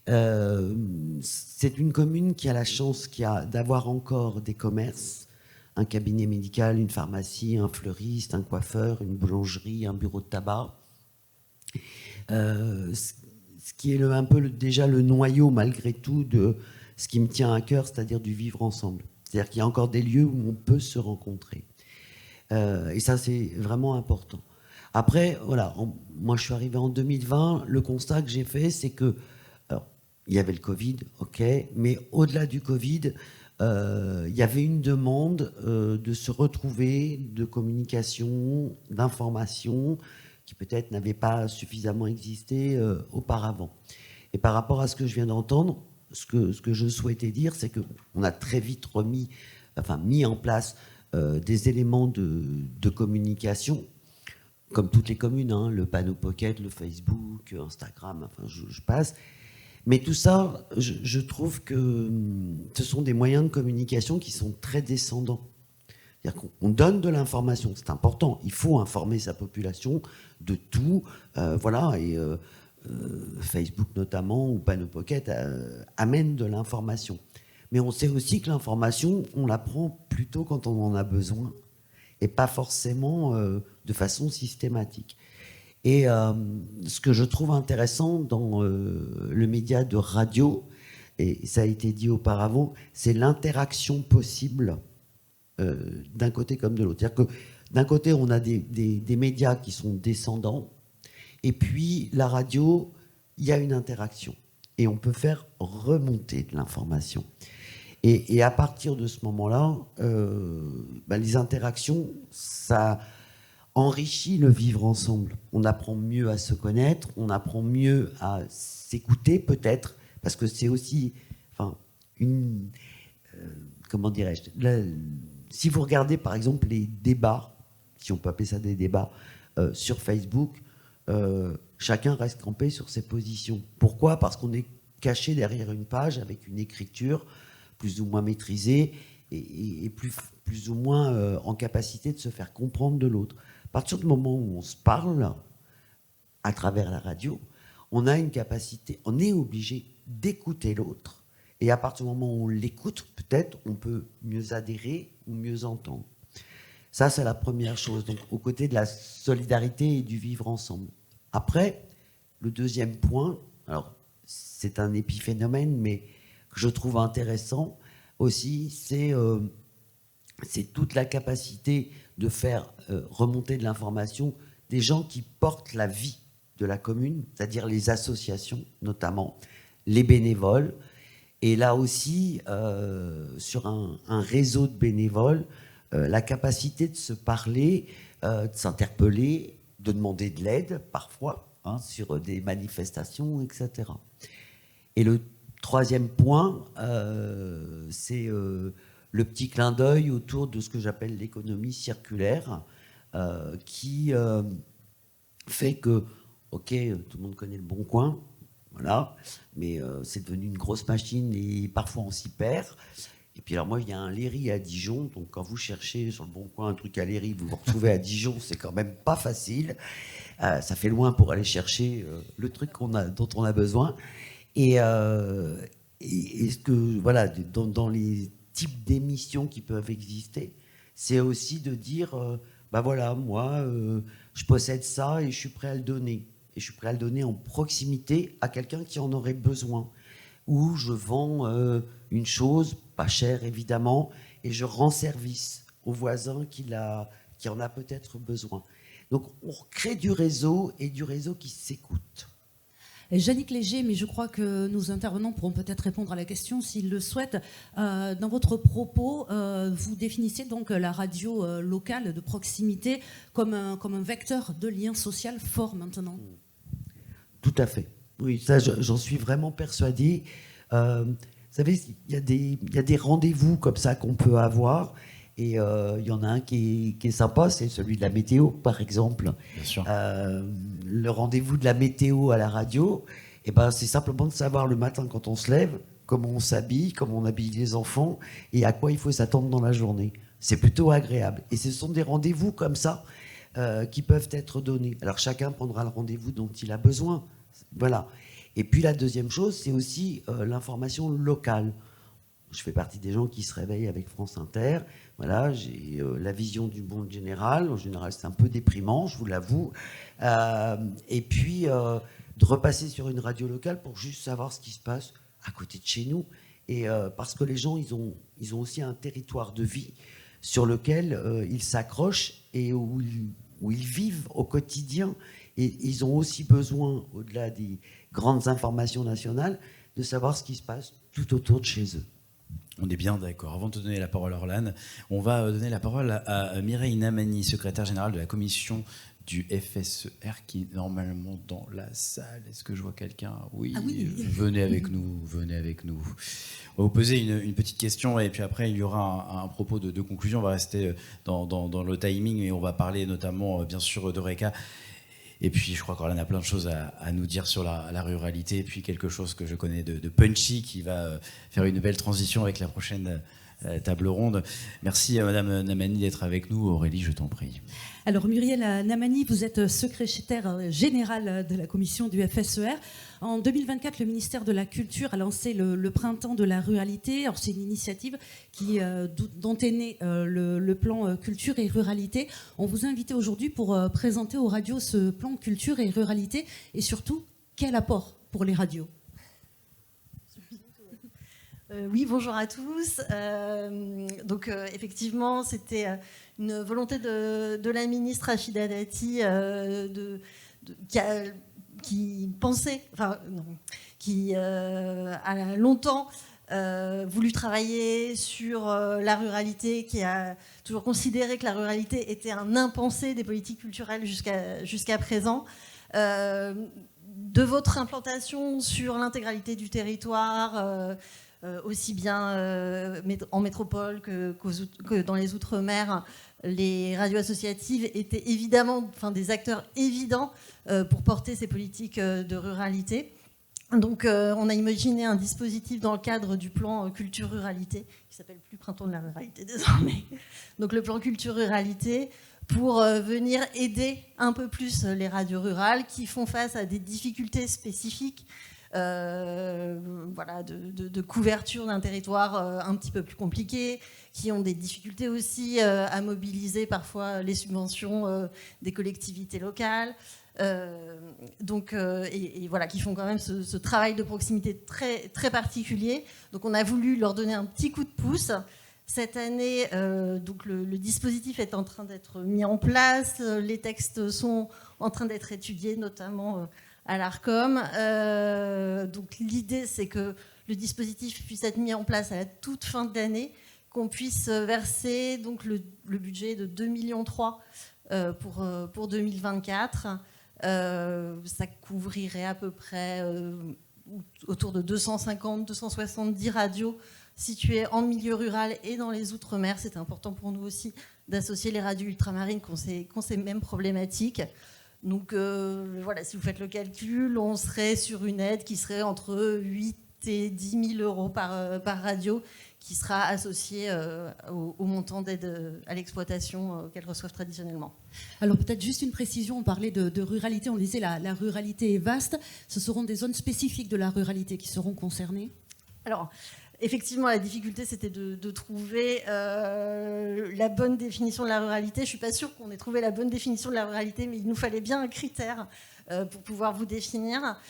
C'est une commune qui a la chance d'avoir encore des commerces, un cabinet médical, une pharmacie, un fleuriste, un coiffeur, une boulangerie, un bureau de tabac. Ce qui est un peu déjà le noyau malgré tout de ce qui me tient à cœur, c'est-à-dire du vivre ensemble. C'est-à-dire qu'il y a encore des lieux où on peut se rencontrer. Et ça, c'est vraiment important. Après, voilà, moi je suis arrivé en 2020, le constat que j'ai fait, c'est que alors, il y avait le Covid, ok, mais au-delà du Covid, il y avait une demande de se retrouver, de communication, d'information, qui peut-être n'avait pas suffisamment existé auparavant. Et par rapport à ce que je viens d'entendre, ce que je souhaitais dire, c'est qu'on a très vite mis en place des éléments de communication, comme toutes les communes, hein, le panneau Pocket, le Facebook, Instagram, enfin je passe. Mais tout ça, je trouve que ce sont des moyens de communication qui sont très descendants. C'est-à-dire qu'on donne de l'information, c'est important. Il faut informer sa population de tout. Voilà, et Facebook notamment, ou Panneau Pocket, amène de l'information. Mais on sait aussi que l'information, on la prend plutôt quand on en a besoin, et pas forcément de façon systématique. Et ce que je trouve intéressant dans le média de radio, et ça a été dit auparavant, c'est l'interaction possible d'un côté comme de l'autre. C'est-à-dire que d'un côté, on a des médias qui sont descendants, et puis la radio, il y a une interaction. Et on peut faire remonter de l'information. Et à partir de ce moment-là, les interactions, ça enrichit le vivre ensemble. On apprend mieux à se connaître, on apprend mieux à s'écouter peut-être, parce que c'est aussi, comment dirais-je, si vous regardez par exemple les débats, si on peut appeler ça des débats, sur Facebook, chacun reste campé sur ses positions. Pourquoi ? Parce qu'on est caché derrière une page avec une écriture plus ou moins maîtrisée et plus ou moins en capacité de se faire comprendre de l'autre. À partir du moment où on se parle, à travers la radio, on a une capacité, on est obligé d'écouter l'autre. Et à partir du moment où on l'écoute, peut-être on peut mieux adhérer ou mieux entendre. Ça, c'est la première chose. Donc, aux côtés de la solidarité et du vivre ensemble. Après, le deuxième point, alors c'est un épiphénomène, mais que je trouve intéressant aussi, c'est toute la capacité de faire remonter de l'information des gens qui portent la vie de la commune, c'est-à-dire les associations notamment, les bénévoles. Et là aussi, sur un réseau de bénévoles, la capacité de se parler, de s'interpeller, de demander de l'aide parfois, sur des manifestations, etc. Et le troisième point, c'est le petit clin d'œil autour de ce que j'appelle l'économie circulaire, qui fait que, ok, tout le monde connaît le Bon Coin, voilà, mais c'est devenu une grosse machine et parfois on s'y perd. Et puis alors moi, il y a un Léry à Dijon, donc quand vous cherchez sur le Bon Coin un truc à Léry, vous vous retrouvez à Dijon, c'est quand même pas facile. Ça fait loin pour aller chercher le truc dont on a besoin. Et ce que, voilà, dans les types d'émissions qui peuvent exister, c'est aussi de dire, voilà, moi, je possède ça et je suis prêt à le donner. Et je suis prêt à le donner en proximité à quelqu'un qui en aurait besoin. Ou je vends une chose, pas chère évidemment, et je rends service au voisin qui en a peut-être besoin. Donc on crée du réseau et du réseau qui s'écoute. Yannick Léger, mais je crois que nos intervenants pourront peut-être répondre à la question s'ils le souhaitent. Dans votre propos, vous définissez donc la radio locale de proximité comme un vecteur de lien social fort maintenant. Tout à fait. Oui, ça, j'en suis vraiment persuadé. Vous savez, il y a des rendez-vous comme ça qu'on peut avoir. Et il y en a un qui est sympa, c'est celui de la météo, par exemple. Bien sûr. Le rendez-vous de la météo à la radio, c'est simplement de savoir le matin quand on se lève, comment on s'habille, comment on habille les enfants et à quoi il faut s'attendre dans la journée. C'est plutôt agréable. Et ce sont des rendez-vous comme ça qui peuvent être donnés. Alors chacun prendra le rendez-vous dont il a besoin. Voilà. Et puis la deuxième chose, c'est aussi l'information locale. Je fais partie des gens qui se réveillent avec France Inter. Voilà, j'ai la vision du monde général. En général, c'est un peu déprimant, je vous l'avoue. Et puis, de repasser sur une radio locale pour juste savoir ce qui se passe à côté de chez nous. Et parce que les gens, ils ont aussi un territoire de vie sur lequel ils s'accrochent et où ils vivent au quotidien. Et ils ont aussi besoin, au-delà des grandes informations nationales, de savoir ce qui se passe tout autour de chez eux. On est bien d'accord. Avant de te donner la parole, Orlane, on va donner la parole à Mireille Namani, secrétaire générale de la commission du FSER, qui est normalement dans la salle. Est-ce que je vois quelqu'un ? Oui, ah oui. Venez avec nous, venez avec nous. On va vous poser une petite question et puis après il y aura un propos de conclusion. On va rester dans le timing et on va parler notamment, bien sûr, d'Eureka. Et puis, je crois qu'Orlane a plein de choses à nous dire sur la ruralité. Et puis, quelque chose que je connais de punchy qui va faire une belle transition avec la prochaine table ronde. Merci à Madame Namani d'être avec nous. Aurélie, je t'en prie. Alors Muriel Namani, vous êtes secrétaire générale de la commission du FSER. En 2024, le ministère de la Culture a lancé le Printemps de la ruralité. Alors, c'est une initiative dont est né le plan Culture et Ruralité. On vous a invité aujourd'hui pour présenter aux radios ce plan Culture et Ruralité et surtout, quel apport pour les radios ? Oui, bonjour à tous. Effectivement, c'était une volonté de la ministre Rachida Dati qui a longtemps voulu travailler sur la ruralité, qui a toujours considéré que la ruralité était un impensé des politiques culturelles jusqu'à présent. De votre implantation sur l'intégralité du territoire, aussi bien en métropole que dans les Outre-mer, les radios associatives étaient évidemment des acteurs évidents pour porter ces politiques de ruralité. Donc on a imaginé un dispositif dans le cadre du plan Culture-Ruralité, qui s'appelle plus Printemps de la ruralité désormais. Donc le plan Culture-Ruralité, pour venir aider un peu plus les radios rurales qui font face à des difficultés spécifiques de couverture d'un territoire un petit peu plus compliqué, qui ont des difficultés aussi à mobiliser parfois les subventions des collectivités locales, qui font quand même ce travail de proximité très, très particulier. Donc on a voulu leur donner un petit coup de pouce. Cette année, le dispositif est en train d'être mis en place, les textes sont en train d'être étudiés, notamment à l'ARCOM. Donc l'idée, c'est que le dispositif puisse être mis en place à la toute fin de l'année, qu'on puisse verser donc, le budget de 2,3 millions pour 2024. Ça couvrirait à peu près autour de 250-270 radios situées en milieu rural et dans les Outre-mer. C'est important pour nous aussi d'associer les radios ultramarines qui ont ces mêmes problématiques. Donc si vous faites le calcul, on serait sur une aide qui serait entre 8 et 10 000 euros par radio, qui sera associée au montant d'aide à l'exploitation qu'elles reçoivent traditionnellement. Alors peut-être juste une précision, on parlait de ruralité, on disait la ruralité est vaste. Ce seront des zones spécifiques de la ruralité qui seront concernées ? Alors, effectivement, la difficulté, c'était de trouver la bonne définition de la ruralité. Je ne suis pas sûre qu'on ait trouvé la bonne définition de la ruralité, mais il nous fallait bien un critère pour pouvoir vous définir.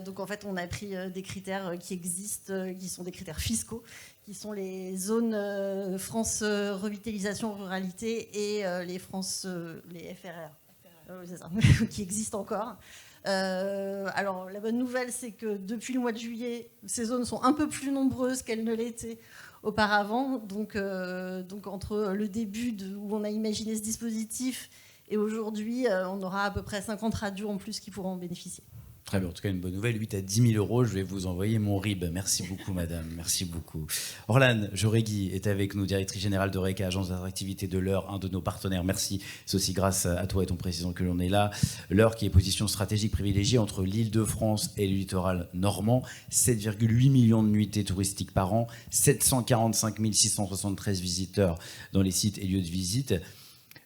Donc, en fait, on a pris des critères qui existent, qui sont des critères fiscaux, qui sont les zones France Revitalisation Ruralité et les FRR, c'est ça, qui existent encore. Alors la bonne nouvelle, c'est que depuis le mois de juillet, ces zones sont un peu plus nombreuses qu'elles ne l'étaient auparavant. Donc entre le début où on a imaginé ce dispositif et aujourd'hui, on aura à peu près 50 radios en plus qui pourront en bénéficier. Très bien, en tout cas une bonne nouvelle, 8 à 10 000 euros, je vais vous envoyer mon RIB. Merci beaucoup madame, merci beaucoup. Orlane Jauregui est avec nous, directrice générale d'Eureka, agence d'attractivité de l'Eure, un de nos partenaires. Merci, c'est aussi grâce à toi et ton président que l'on est là. L'Eure qui est position stratégique privilégiée entre l'Île-de-France et le littoral normand, 7,8 millions de nuitées touristiques par an, 745 673 visiteurs dans les sites et lieux de visite.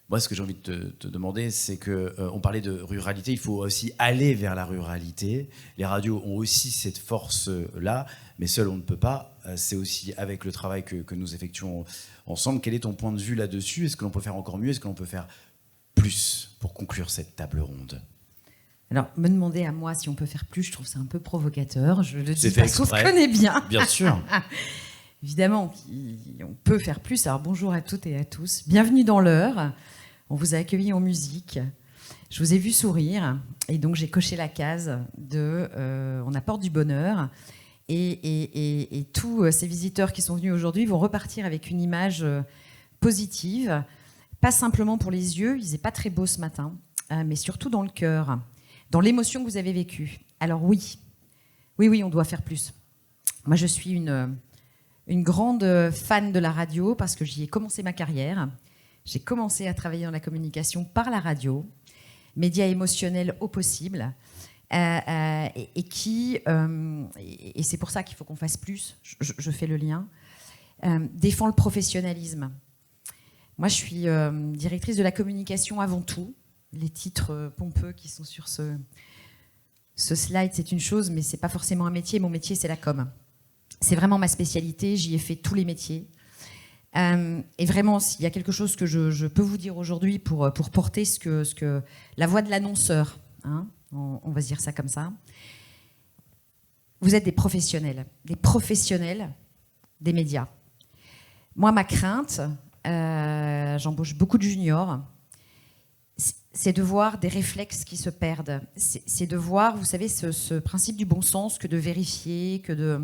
Moi, ce que j'ai envie de te demander, c'est qu'on parlait de ruralité, il faut aussi aller vers la ruralité. Les radios ont aussi cette force-là, mais seul on ne peut pas. C'est aussi avec le travail que nous effectuons ensemble. Quel est ton point de vue là-dessus ? Est-ce que l'on peut faire encore mieux ? Est-ce que l'on peut faire plus pour conclure cette table ronde ? Alors, me demander à moi si on peut faire plus, je trouve ça un peu provocateur. Je le dis fait parce qu'on se exprès. connaît bien. Bien sûr. Évidemment, on peut faire plus. Alors, bonjour à toutes et à tous. Bienvenue dans l'Eure. On vous a accueillis en musique. Je vous ai vu sourire. Et donc, j'ai coché la case de on apporte du bonheur. Et tous ces visiteurs qui sont venus aujourd'hui vont repartir avec une image positive. Pas simplement pour les yeux. Il n'est pas très beau ce matin. Mais surtout dans le cœur. Dans l'émotion que vous avez vécue. Alors oui, on doit faire plus. Moi, je suis une grande fan de la radio parce que j'y ai commencé ma carrière. J'ai commencé à travailler dans la communication par la radio, média émotionnel au possible, et c'est pour ça qu'il faut qu'on fasse plus, je fais le lien. défend le professionnalisme. Moi, je suis directrice de la communication avant tout. Les titres pompeux qui sont sur ce slide, c'est une chose, mais c'est pas forcément un métier. Mon métier, c'est la com. C'est vraiment ma spécialité. J'y ai fait tous les métiers. Et vraiment, s'il y a quelque chose que je peux vous dire aujourd'hui pour porter ce que la voix de l'annonceur, hein, on va se dire ça comme ça. Vous êtes des professionnels des médias. Moi, ma crainte, j'embauche beaucoup de juniors, c'est de voir des réflexes qui se perdent. C'est de voir, vous savez, ce principe du bon sens, que de vérifier, que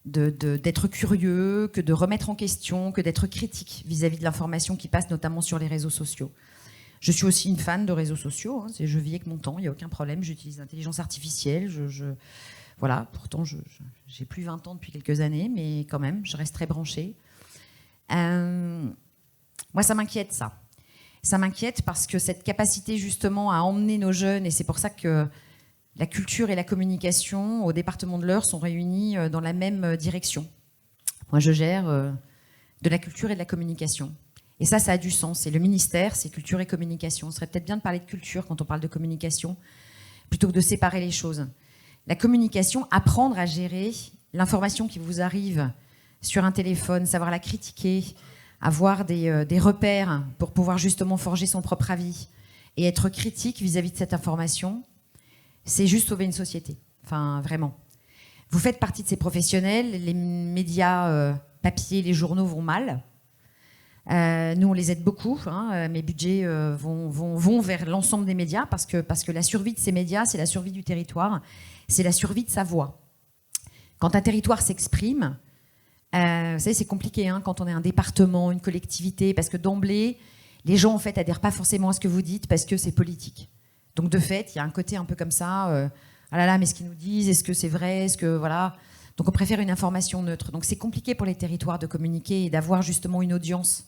d'être curieux, que de remettre en question, que d'être critique vis-à-vis de l'information qui passe notamment sur les réseaux sociaux. Je suis aussi une fan de réseaux sociaux, hein, je vis avec mon temps, il n'y a aucun problème, j'utilise l'intelligence artificielle, voilà, pourtant j'ai plus 20 ans depuis quelques années, mais quand même, je reste très branchée. Moi, ça m'inquiète, ça. Ça m'inquiète parce que cette capacité justement à emmener nos jeunes, et c'est pour ça que la culture et la communication au département de l'Eure sont réunis dans la même direction. Moi, je gère de la culture et de la communication. Et ça a du sens. Et le ministère, c'est culture et communication. Ce serait peut-être bien de parler de culture quand on parle de communication, plutôt que de séparer les choses. La communication, apprendre à gérer l'information qui vous arrive sur un téléphone, savoir la critiquer, avoir des repères pour pouvoir justement forger son propre avis et être critique vis-à-vis de cette information, c'est juste sauver une société. Enfin, vraiment. Vous faites partie de ces professionnels. Les médias papier, les journaux vont mal. Nous, on les aide beaucoup. Hein. Mes budgets vont vers l'ensemble des médias parce que la survie de ces médias, c'est la survie du territoire, c'est la survie de sa voix. Quand un territoire s'exprime, vous savez, c'est compliqué hein, quand on est un département, une collectivité, parce que d'emblée, les gens en fait adhèrent pas forcément à ce que vous dites parce que c'est politique. Donc de fait, il y a un côté un peu comme ça. Ah là là, mais ce qu'ils nous disent, est-ce que c'est vrai, est-ce que voilà. Donc on préfère une information neutre. Donc c'est compliqué pour les territoires de communiquer et d'avoir justement une audience.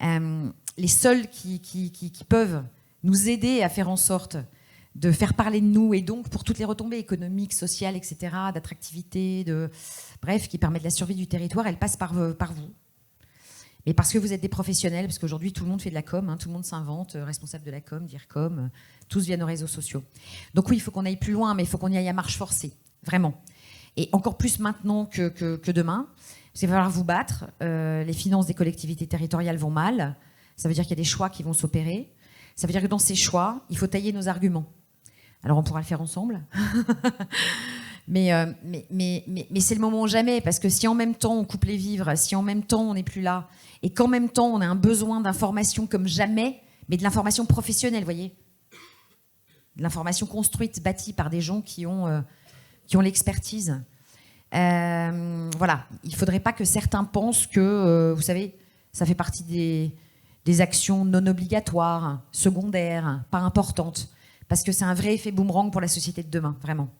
Les seuls qui peuvent nous aider à faire en sorte de faire parler de nous, et donc pour toutes les retombées économiques, sociales, etc., d'attractivité, bref, qui permettent la survie du territoire, elles passent par vous. Mais parce que vous êtes des professionnels, parce qu'aujourd'hui tout le monde fait de la com, hein, tout le monde s'invente, responsable de la com, DIRCOM, tous viennent aux réseaux sociaux. Donc oui, il faut qu'on aille plus loin, mais il faut qu'on y aille à marche forcée, vraiment. Et encore plus maintenant que demain, parce qu'il va falloir vous battre. Les finances des collectivités territoriales vont mal. Ça veut dire qu'il y a des choix qui vont s'opérer. Ça veut dire que dans ces choix, il faut tailler nos arguments. Alors on pourra le faire ensemble. mais c'est le moment ou jamais, parce que si en même temps on coupe les vivres, si en même temps on n'est plus là, et qu'en même temps on a un besoin d'information comme jamais, mais de l'information professionnelle, vous voyez, de l'information construite, bâtie par des gens qui ont l'expertise. Voilà, il ne faudrait pas que certains pensent que, vous savez, ça fait partie des actions non obligatoires, secondaires, pas importantes, parce que c'est un vrai effet boomerang pour la société de demain, vraiment.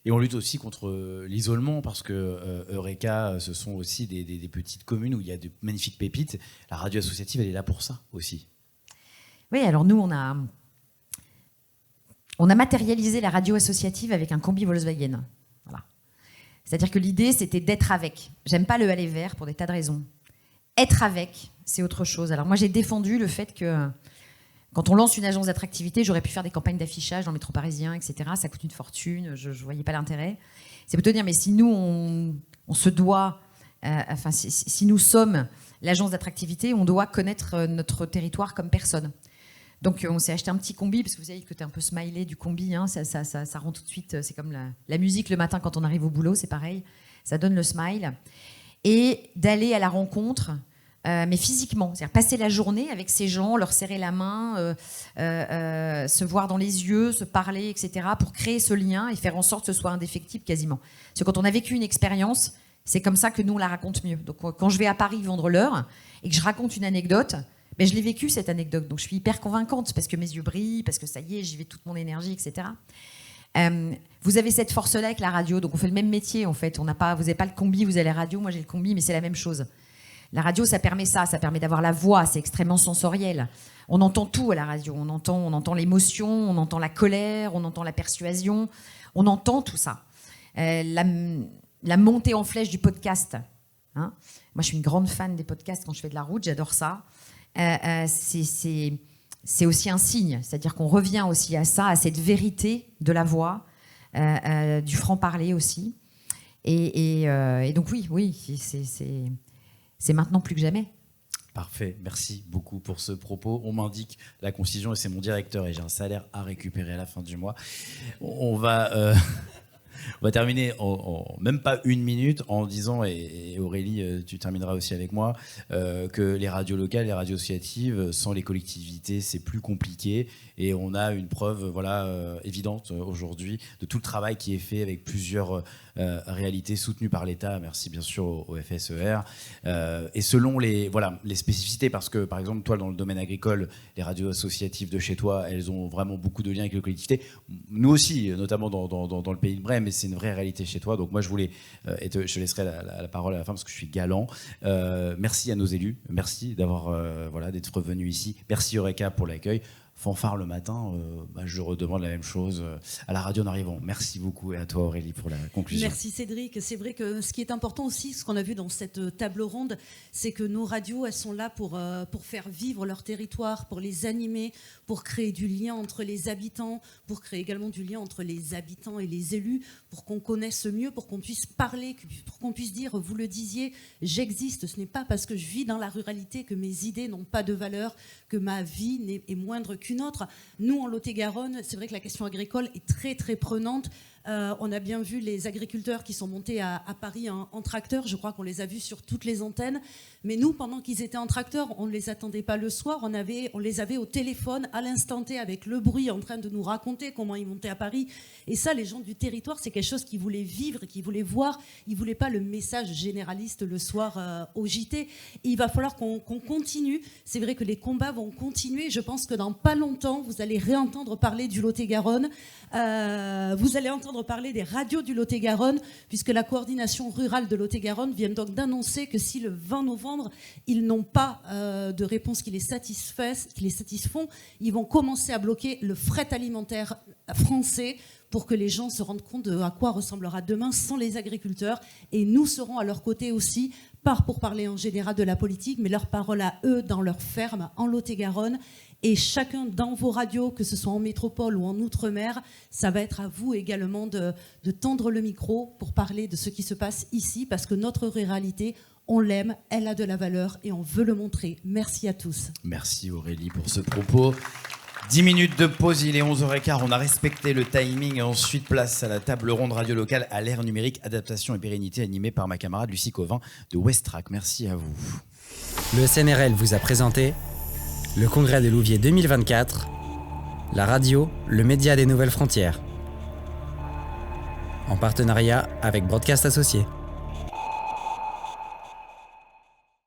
Et on lutte aussi contre l'isolement, parce que Eureka, ce sont aussi des petites communes où il y a de magnifiques pépites. La radio associative, elle est là pour ça aussi. Oui, alors nous, on a matérialisé la radio associative avec un combi Volkswagen. Voilà. C'est-à-dire que l'idée, c'était d'être avec. J'aime pas le aller vers pour des tas de raisons. Être avec, c'est autre chose. Alors moi, j'ai défendu le fait que quand on lance une agence d'attractivité, j'aurais pu faire des campagnes d'affichage dans le métro parisien, etc. Ça coûte une fortune, je ne voyais pas l'intérêt. C'est plutôt dire, mais si nous, on se doit, si nous sommes l'agence d'attractivité, on doit connaître notre territoire comme personne. Donc on s'est acheté un petit combi, parce que vous savez que tu es un peu smiley du combi, hein, ça rend tout de suite, c'est comme la musique le matin quand on arrive au boulot, c'est pareil, ça donne le smile. Et d'aller à la rencontre, mais physiquement, c'est-à-dire passer la journée avec ces gens, leur serrer la main, se voir dans les yeux, se parler, etc., pour créer ce lien et faire en sorte que ce soit indéfectible quasiment. Parce que quand on a vécu une expérience, c'est comme ça que nous on la raconte mieux. Donc quand je vais à Paris vendre l'heure et que je raconte une anecdote, ben, je l'ai vécu cette anecdote, donc je suis hyper convaincante parce que mes yeux brillent, parce que ça y est, j'y vais toute mon énergie, etc. Vous avez cette force-là avec la radio, donc on fait le même métier en fait. Vous n'avez pas le combi, vous avez la radio, moi j'ai le combi, mais c'est la même chose. La radio, ça permet d'avoir la voix, c'est extrêmement sensoriel. On entend tout à la radio, on entend l'émotion, on entend la colère, on entend la persuasion, on entend tout ça. la montée en flèche du podcast. Hein. Moi, je suis une grande fan des podcasts quand je fais de la route, j'adore ça. C'est aussi un signe, c'est-à-dire qu'on revient aussi à ça, à cette vérité de la voix, du franc-parler aussi. Et donc oui, c'est maintenant plus que jamais. Parfait, merci beaucoup pour ce propos. On m'indique la concision et c'est mon directeur et j'ai un salaire à récupérer à la fin du mois. On va terminer en même pas 1 minute en disant, et Aurélie, tu termineras aussi avec moi, que les radios locales, les radios associatives, sans les collectivités, c'est plus compliqué. Et on a une preuve évidente aujourd'hui de tout le travail qui est fait avec plusieurs réalités soutenues par l'État. Merci bien sûr au FSER. Et selon les spécificités, parce que par exemple, toi, dans le domaine agricole, les radios associatives de chez toi, elles ont vraiment beaucoup de liens avec les collectivités. Nous aussi, notamment dans le pays de Brême, mais c'est une vraie réalité chez toi. Donc moi, je voulais, je laisserai la parole à la fin parce que je suis galant. Merci à nos élus. Merci d'être venu ici. Merci Eureka pour l'accueil. Fanfare le matin, je redemande la même chose à la radio en arrivant. Merci beaucoup et à toi Aurélie pour la conclusion. Merci Cédric. C'est vrai que ce qui est important aussi, ce qu'on a vu dans cette table ronde, c'est que nos radios, elles sont là pour faire vivre leur territoire, pour les animer, pour créer du lien entre les habitants, pour créer également du lien entre les habitants et les élus, pour qu'on connaisse mieux, pour qu'on puisse parler, pour qu'on puisse dire, vous le disiez, j'existe. Ce n'est pas parce que je vis dans la ruralité que mes idées n'ont pas de valeur, que ma vie est moindre qu'une autre. Nous, en Lot-et-Garonne, c'est vrai que la question agricole est très, très prenante. On a bien vu les agriculteurs qui sont montés à Paris en tracteur. Je crois qu'on les a vus sur toutes les antennes. Mais nous, pendant qu'ils étaient en tracteur, on ne les attendait pas le soir. On les avait au téléphone à l'instant T avec le bruit en train de nous raconter comment ils montaient à Paris. Et ça, les gens du territoire, c'est quelque chose qu'ils voulaient vivre, qu'ils voulaient voir. Ils ne voulaient pas le message généraliste le soir au JT. Et il va falloir qu'on continue. C'est vrai que les combats vont continuer. Je pense que dans pas longtemps, vous allez réentendre parler du Lot-et-Garonne. Vous allez entendre parler des radios du Lot-et-Garonne, puisque la coordination rurale de Lot-et-Garonne vient donc d'annoncer que si le 20 novembre, ils n'ont pas de réponse qui les satisfont, ils vont commencer à bloquer le fret alimentaire français pour que les gens se rendent compte de à quoi ressemblera demain sans les agriculteurs. Et nous serons à leur côté aussi, pas pour parler en général de la politique, mais leur parole à eux dans leur ferme en Lot-et-Garonne. Et chacun dans vos radios, que ce soit en métropole ou en outre-mer, ça va être à vous également de tendre le micro pour parler de ce qui se passe ici, parce que notre ruralité, on l'aime, elle a de la valeur et on veut le montrer. Merci à tous. Merci Aurélie pour ce propos. 10 minutes de pause, il est 11h15, on a respecté le timing et ensuite place à la table ronde radio locale à l'ère numérique, adaptation et pérennité animée par ma camarade Lucie Covin de Westrack. Merci à vous. Le SNRL vous a présenté le Congrès de Louviers 2024, la radio, le média des nouvelles frontières, en partenariat avec Broadcast Associés.